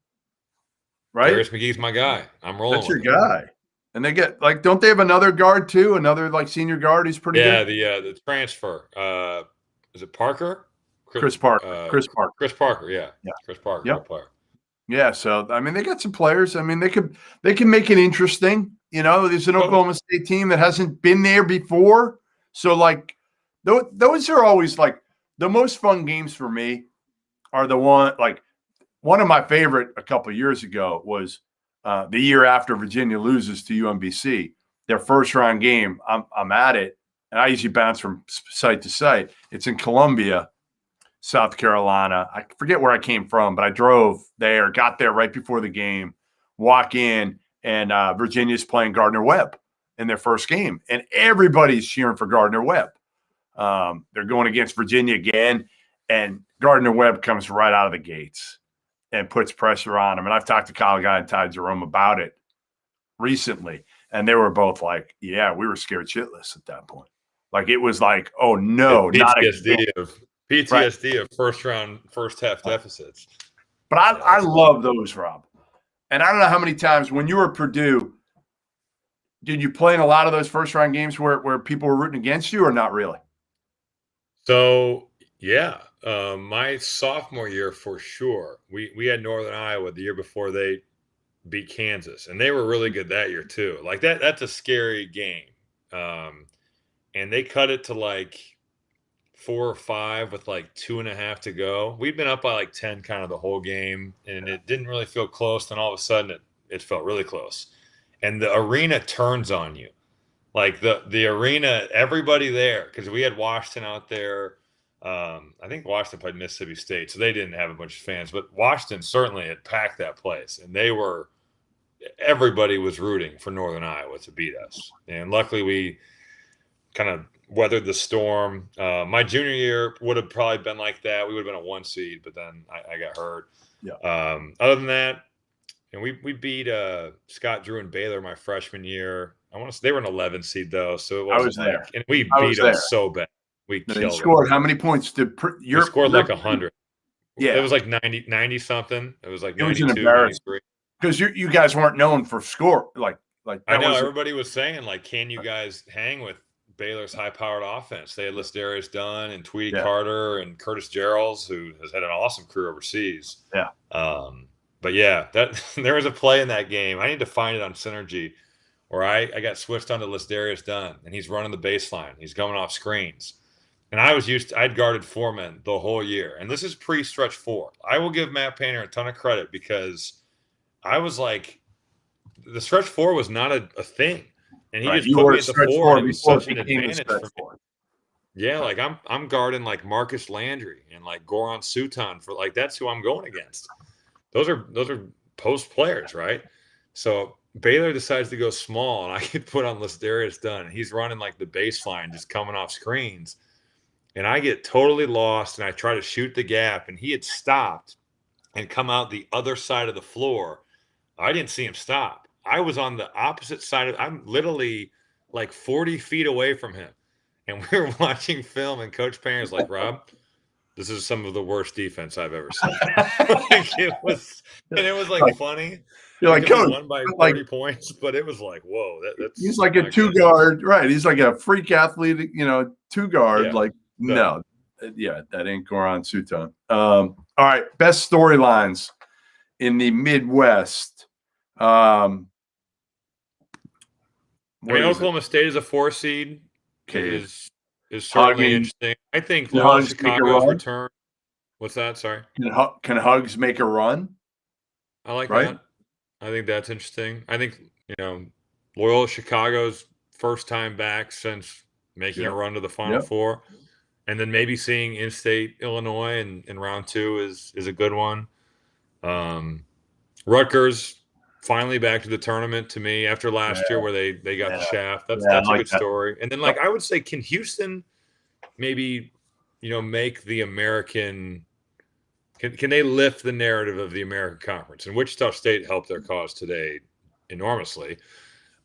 Right? Darius McGee's my guy. I'm rolling. That's your guy. And they get don't they have another guard too? Another senior guard who's pretty good? Yeah, the transfer. Is it Parker? Chris Parker. Chris Parker, yeah. Chris Parker, yep. Player. Yeah, so I mean they got some players. I mean they can make it interesting. There's an Oklahoma State team that hasn't been there before. So those are always the most fun games for me are the one of my favorite a couple of years ago was the year after Virginia loses to UMBC, their first round game. I'm at it, and I usually bounce from site to site. It's in Columbia, South Carolina. I forget where I came from, but I drove there, got there right before the game, walk in, and Virginia's playing Gardner-Webb in their first game, and everybody's cheering for Gardner-Webb. They're going against Virginia again, and Gardner-Webb comes right out of the gates and puts pressure on him. And I've talked to Kyle Guy and Ty Jerome about it recently, and they were both like, yeah, we were scared shitless at that point. It was oh, no, not PTSD of first half deficits. But I love those, Rob. And I don't know how many times when you were at Purdue, did you play in a lot of those first-round games where people were rooting against you or not really? So, yeah. My sophomore year, for sure, we had Northern Iowa the year before they beat Kansas, and they were really good that year too. That's a scary game. And they cut it to 4 or 5 with 2.5 to go. We'd been up by 10 kind of the whole game, and it didn't really feel close. Then all of a sudden it felt really close. And the arena turns on you. The arena, everybody there, because we had Washington out there. I think Washington played Mississippi State, so they didn't have a bunch of fans, but Washington certainly had packed that place, and everybody was rooting for Northern Iowa to beat us. And luckily we kind of weathered the storm. My junior year would have probably been like that. We would have been a 1 seed, but then I got hurt. Yeah. Other than that, and we beat Scott Drew and Baylor my freshman year. They were an 11 seed though, so it wasn't I was there. and we beat them so bad. We killed scored them. How many points did you scored 100? Yeah, it was 90 something. It was 92, it was an embarrassment because you guys weren't known for score. I know everybody was saying can you guys hang with Baylor's high-powered offense? They had Lestarius Dunn and Tweedy Carter and Curtis Geralds, who has had an awesome career overseas. Yeah. But yeah, that there was a play in that game. I need to find it on Synergy or I got switched on to Lasdarius Dunn, and he's running the baseline. He's going off screens. And I'd guarded 4 men the whole year. And this is pre-stretch 4. I will give Matt Painter a ton of credit because I was like, the stretch 4 was not a thing. And he just put me at the 4, and it was such an advantage for me. Yeah, like I'm guarding like Marcus Landry and like Goran Suton for like that's who I'm going against. Those are post players, right? So Baylor decides to go small, and I get put on Lasdarius Dunn. He's running like the baseline, just coming off screens. And I get totally lost, and I try to shoot the gap, and he had stopped and come out the other side of the floor. I didn't see him stop. I was on the opposite side I'm literally like 40 feet away from him. And we were watching film, and Coach Painter's like, Rob, this is some of the worst defense I've ever seen. It was like funny. You're like, Coach, won by 30 points, but it was like, whoa, that's he's like a two guard, right? He's like a freak athlete, two guard. Yeah, like, no, that ain't Goran Suton. All right, best storylines in the Midwest. Oklahoma State is a 4 seed. Is certainly interesting. I think Loyola Chicago's return. What's that? Sorry. Can Hugs make a run? I like that. I think that's interesting. I think Loyola Chicago's first time back since making a run to the Final Four, and then maybe seeing in-state Illinois in round 2 is a good one. Rutgers finally back to the tournament to me after last year where they got the shaft. That's a good story. And then I would say, can Houston maybe, make the American can they lift the narrative of the American Conference? And Wichita State helped their cause today enormously.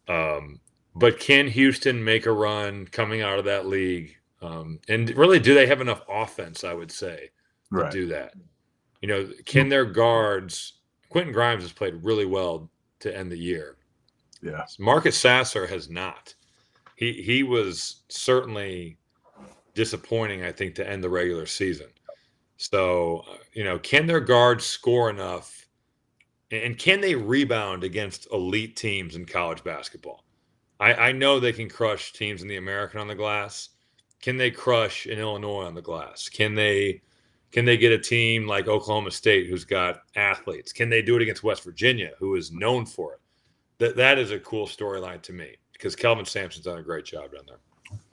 But can Houston make a run coming out of that league? And really, do they have enough offense, I would say, to do that? Can their guards – Quentin Grimes has played really well to end the year. Yeah. Marcus Sasser has not. He was certainly disappointing, I think, to end the regular season. So, can their guards score enough? And can they rebound against elite teams in college basketball? I know they can crush teams in the American on the glass. Can they crush in Illinois on the glass? Can they get a team like Oklahoma State who's got athletes? Can they do it against West Virginia, who is known for it? That is a cool storyline to me because Kelvin Sampson's done a great job down there.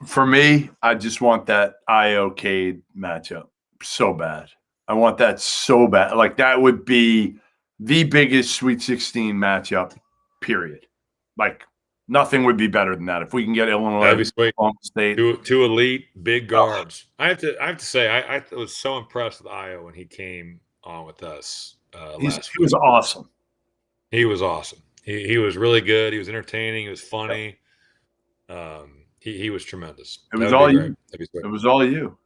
For me, I just want that Ayo Cade matchup so bad. I want that so bad. Like, that would be the biggest Sweet 16 matchup, period. Like, nothing would be better than that. If we can get Illinois, Oklahoma State, two elite big guards. I have to say, I was so impressed with Ayo when he came on with us last week. He was awesome. He was awesome. He was really good. He was entertaining. He was funny. He was tremendous. It was all you. It was all you.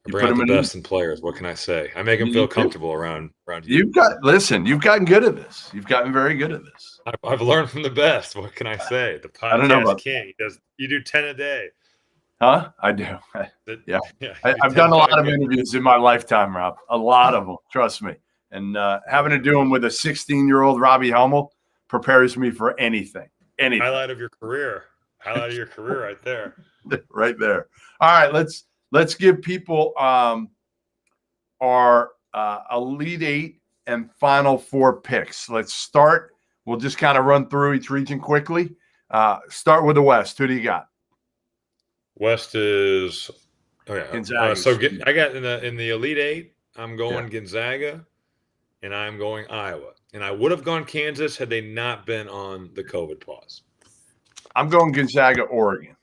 I bring out the best in players. What can I say? I make him feel comfortable around you. You've gotten good at this. You've gotten very good at this. I've learned from the best. What can I say? The podcast king. You do 10 a day. Huh? I do. I've done a lot of interviews in my lifetime, Rob. A lot of them. Trust me. And having to do them with a 16-year-old Robbie Hummel prepares me for anything. Anything. Highlight of your career right there. Right there. All right, let's give people our Elite Eight and Final Four picks. Let's start. We'll just kind of run through each region quickly. Start with the West. Who do you got? West is Gonzaga. I got in the Elite Eight. I'm going Gonzaga, and I'm going Iowa. And I would have gone Kansas had they not been on the COVID pause. I'm going Gonzaga, Oregon.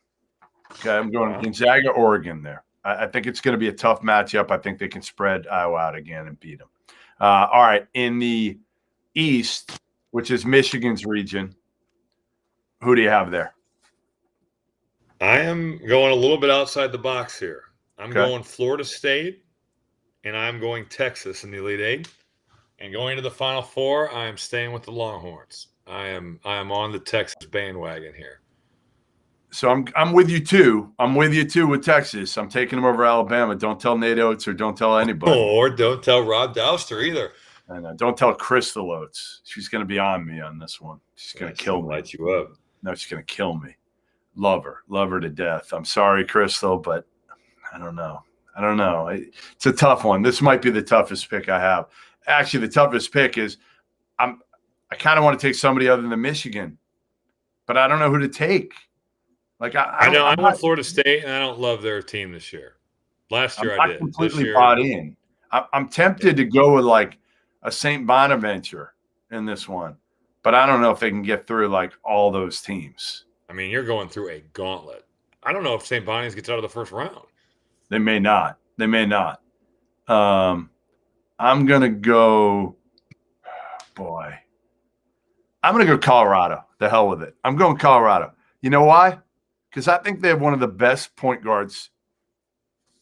Okay, I'm going Gonzaga, Oregon there. I think it's going to be a tough matchup. I think they can spread Iowa out again and beat them. All right, in the East, which is Michigan's region, who do you have there? I am going a little bit outside the box here. I'm going Florida State, and I'm going Texas in the Elite Eight. And going to the Final Four, I am staying with the Longhorns. I am on the Texas bandwagon here. So I'm with you too. I'm with you too with Texas. I'm taking them over Alabama. Don't tell Nate Oates or don't tell anybody. Or don't tell Rob Douster either. And don't tell Crystal Oates. She's going to be on me on this one. She's going to kill me. Light you up. No, she's going to kill me. Love her to death. I'm sorry, Crystal, but I don't know. It's a tough one. This might be the toughest pick I have. Actually, the toughest pick is I kind of want to take somebody other than Michigan, but I don't know who to take. Like I know. I want Florida State, and I don't love their team this year. Last year I did. Completely bought in. I'm tempted to go with like a St. Bonaventure in this one, but I don't know if they can get through like all those teams. I mean, you're going through a gauntlet. I don't know if St. Bonnie's gets out of the first round. They may not. I'm going to go – boy. I'm going to go Colorado. The hell with it. I'm going Colorado. You know why? Because I think they have one of the best point guards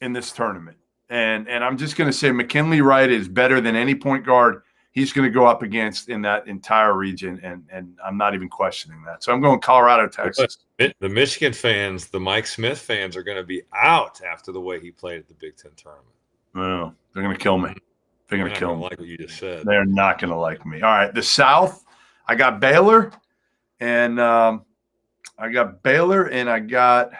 in this tournament. And I'm just going to say McKinley Wright is better than any point guard he's going to go up against in that entire region, and I'm not even questioning that. So I'm going Colorado, Texas. The Michigan fans, the Mike Smith fans, are going to be out after the way he played at the Big Ten tournament. Well, they're going to kill me. They're going to kill me. Like what you just said. They're not going to like me. All right, the South, I got Baylor, and I got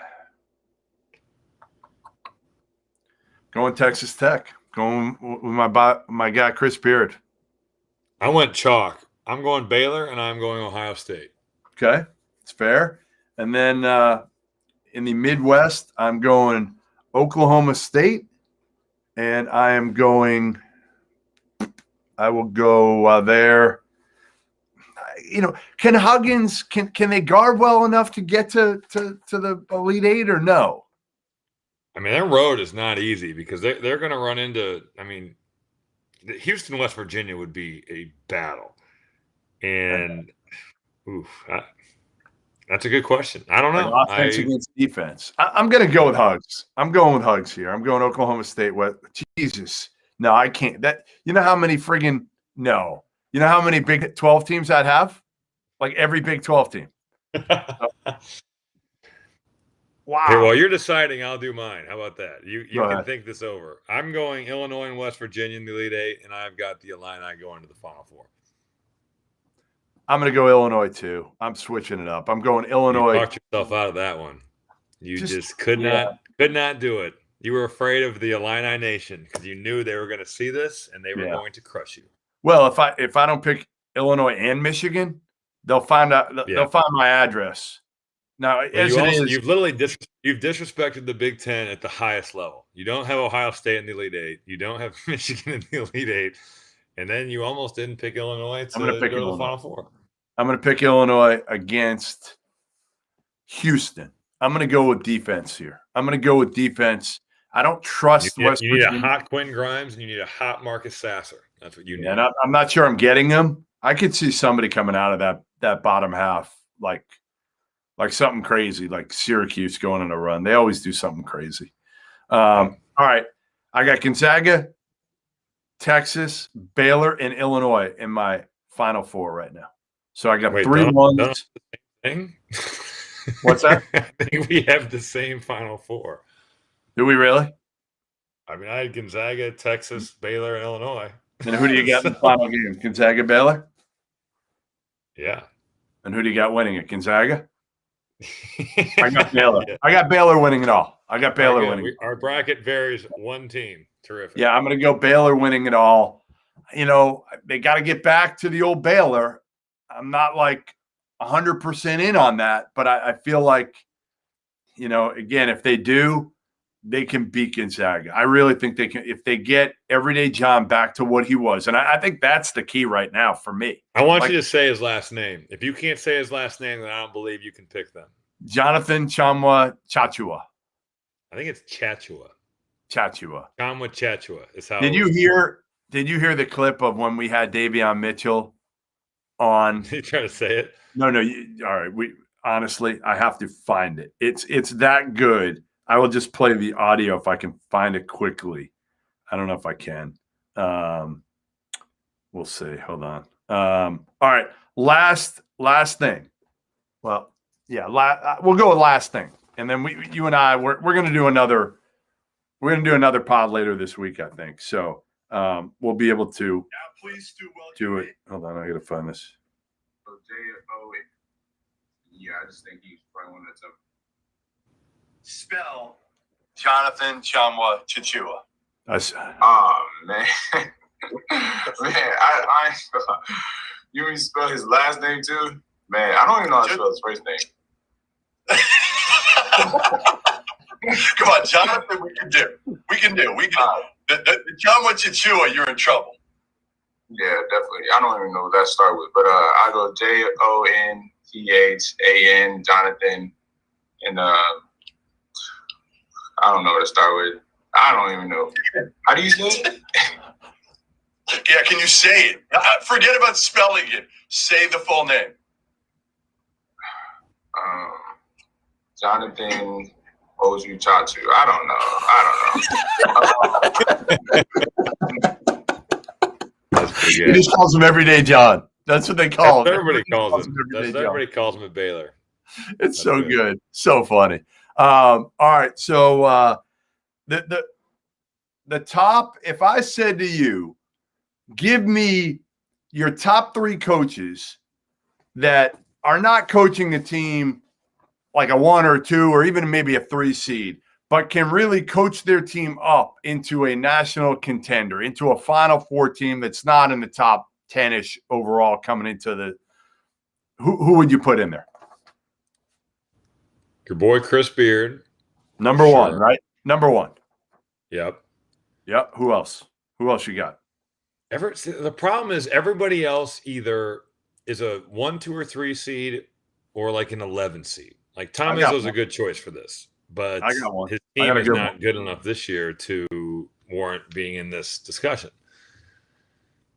going Texas Tech. Going with my guy Chris Beard. I went chalk. I'm going Baylor, and I'm going Ohio State. Okay, it's fair. And then in the Midwest, I'm going Oklahoma State, and I will go there. Can Huggins can they guard well enough to get to the Elite Eight or no? I mean, their road is not easy because they're going to run into. I mean, Houston, West Virginia would be a battle, and that's a good question. I don't know. Offense against defense. I'm going to go with Hugs. I'm going with Hugs here. I'm going Oklahoma State. Jesus, no, I can't. You know how many friggin' no. You know how many Big 12 teams I'd have? Like every Big 12 team. Wow. Hey, while you're deciding, I'll do mine. How about that? You can think this over. I'm going Illinois and West Virginia in the Elite Eight, and I've got the Illini going to the Final Four. I'm going to go Illinois too. I'm switching it up. I'm going Illinois. You talked yourself out of that one. You just could not do it. You were afraid of the Illini Nation because you knew they were going to see this and they were going to crush you. Well, if I don't pick Illinois and Michigan, they'll find out. They'll find my address. Now, you've literally disrespected the Big Ten at the highest level. You don't have Ohio State in the Elite Eight. You don't have Michigan in the Elite Eight. And then you almost didn't pick Illinois to go to the Final Four. I'm going to pick Illinois against Houston. I'm going to go with defense here. I don't trust West Virginia. You need a hot Quentin Grimes and you need a hot Marcus Sasser. That's what you need. And I'm not sure I'm getting them. I could see somebody coming out of that bottom half like something crazy, like Syracuse going on a run. They always do something crazy. All right. I got Gonzaga, Texas, Baylor, and Illinois in my Final Four right now. So I got 3 ones. What's that? I think we have the same Final Four. Do we really? I mean, I had Gonzaga, Texas, Baylor, and Illinois. And who do you got in the final game? Gonzaga, Baylor? Yeah. And who do you got winning it? Gonzaga? I got Baylor. Yeah. I got Baylor winning it all. Winning. Our bracket varies one team. Terrific. Yeah, I'm going to go Baylor winning it all. They got to get back to the old Baylor. I'm not like 100% in on that, but I feel like, again, if they do, they can beat Gonzaga. I really think they can, if they get Everyday John back to what he was. And I think that's the key right now for me. I want you to say his last name. If you can't say his last name, then I don't believe you can pick them. Jonathan Tchamwa Tchatchoua. I think it's Tchatchoua. Tchatchoua. Tchamwa Tchatchoua is how. Did you hear the clip of when we had Davion Mitchell on? You trying to say it? No. All right. Honestly, I have to find it. It's that good. I will just play the audio if I can find it quickly. I don't know if I can. We'll see. Hold on. All right. Last thing. Well, yeah. We'll go with last thing, and then you and I, we're going to do another. We're going to do another pod later this week, I think. So we'll be able to do it. Hold on. I got to find this. Yeah, I just think he's probably one that's up. Spell Jonathan Tchamwa Tchatchoua. Oh man, I you mean spell his last name too? Man, I don't even know how to spell his first name. Come on, Jonathan, we can do. The Tchamwa Tchatchoua, you're in trouble. Yeah, definitely. I don't even know what that start with, but I go JONTHAN, Jonathan, and I don't know what to start with. I don't even know. How do you say it? Yeah, can you say it? Forget about spelling it. Say the full name. Jonathan Ojuchatu. I don't know. That's pretty good. He just calls him Everyday John. That's what they call him. Everybody calls him. Everybody calls him at Baylor. It's so good. So funny. All right. So the top, if I said to you, give me your top 3 coaches that are not coaching the team like a 1 or 2 or even maybe a 3 seed, but can really coach their team up into a national contender, into a Final Four team that's not in the top 10-ish overall coming into the – who would you put in there? Your boy Chris Beard. Number 1, right? Number 1. Yep. Who else? Who else you got? The problem is everybody else either is a 1, 2, or 3 seed or like an 11 seed. Like Tom Izzo's a good choice for this, but his team is not good enough this year to warrant being in this discussion.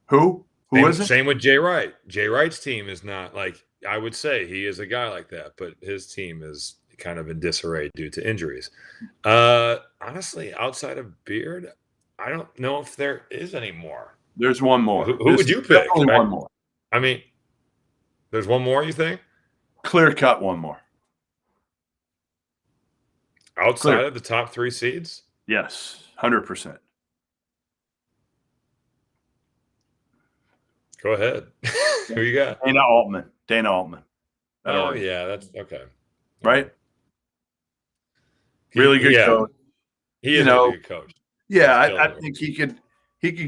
Who is it? Same with Jay Wright. Jay Wright's team is not like, I would say he is a guy like that, but his team is kind of in disarray due to injuries. Honestly, outside of Beard, I don't know if there is any more. There's one more. Who would you pick? Only one more. I mean, there's one more, you think? Clear cut one more. Outside of the top 3 seeds? Yes, 100%. Go ahead. Who you got? Dana Altman. Oh, yeah, that's okay. Right? Really good coach. He is a really good coach. Yeah, I think he could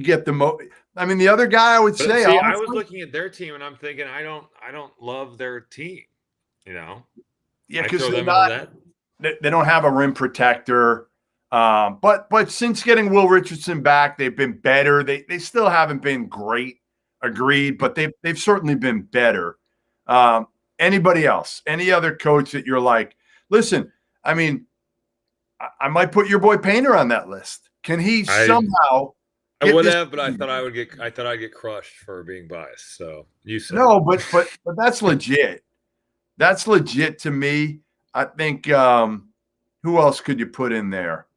get the most. I mean, the other guy I would say. See, I was looking at their team and I'm thinking, I don't love their team. You know? Yeah, because they don't have a rim protector. But since getting Will Richardson back, they've been better. They still haven't been great, agreed, but they've certainly been better. Anybody else? Any other coach that you're like, listen, I mean, I might put your boy Painter on that list. Can he somehow? I would have, but I thought I'd get crushed for being biased. So you said no, but that's legit. That's legit to me. I think. Who else could you put in there?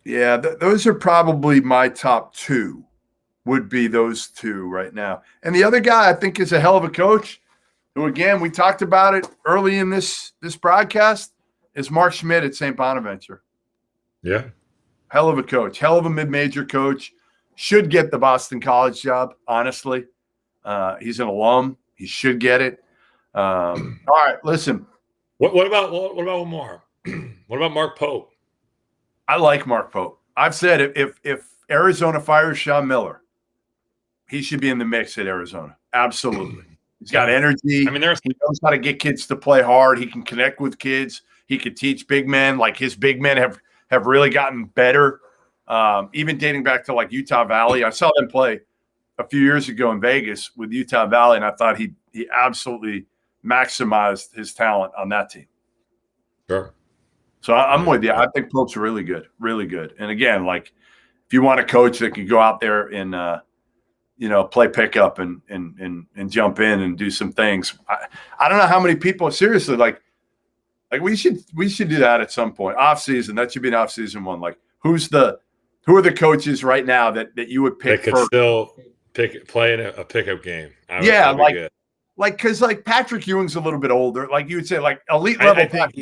Yeah, those are probably my top 2. Would be those 2 right now. And the other guy I think is a hell of a coach, who again we talked about it early in this broadcast, is Mark Schmidt at St. Bonaventure. Yeah, hell of a coach, hell of a mid-major coach. Should get the Boston College job. Honestly, he's an alum. He should get it. All right, listen. What about one more? What about Mark Pope? I like Mark Pope. I've said if Arizona fires Sean Miller, he should be in the mix at Arizona. Absolutely. He's got energy. I mean, he knows how to get kids to play hard. He can connect with kids. He could teach big men. Like his big men have really gotten better. Even dating back to like Utah Valley. I saw them play a few years ago in Vegas with Utah Valley, and I thought he absolutely maximized his talent on that team. Sure. So I'm with you. I think Pope's really good, really good. And again, like if you want a coach that can go out there and play pickup and jump in and do some things. I don't know how many people seriously like we should do that at some point. Off season, that should be an off season one. Like who are the coaches right now that you would pick? They could still play in a pickup game. Because Patrick Ewing's a little bit older. Like you would say, like elite level. I think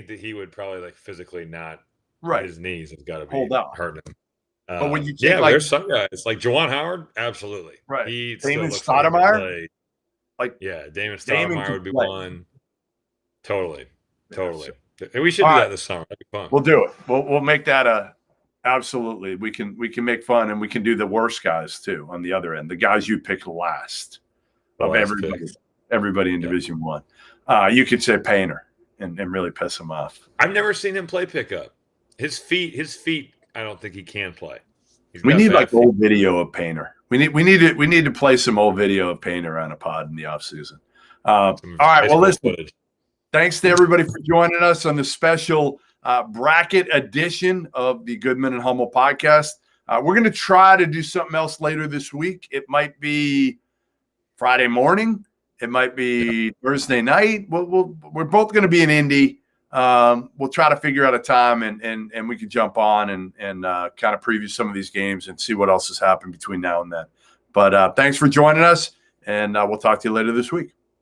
that he would probably like physically not. Right. His knees have got to be hold out, hurting him. But when you take there's some guys like Juwan Howard, absolutely. Right. He Damon still looks like he can Stoudemire? play. Damon Stoudemire would be one. Totally. And we should do that this summer. That'd be fun. We'll do it. We'll make that absolutely. We can make fun, and we can do the worst guys too on the other end. The guys you pick last of everybody in Division One. You could say Painter and really piss him off. I've never seen him play pickup. His feet. I don't think he can play. We need like old video of Painter. We need to play some old video of Painter on a pod in the offseason. All right. Well, listen. Thanks to everybody for joining us on the special bracket edition of the Goodman and Hummel podcast. We're going to try to do something else later this week. It might be Friday morning. It might be Thursday night. We're both going to be in Indy. We'll try to figure out a time and we can jump on and kind of preview some of these games and see what else has happened between now and then. But thanks for joining us, and we'll talk to you later this week.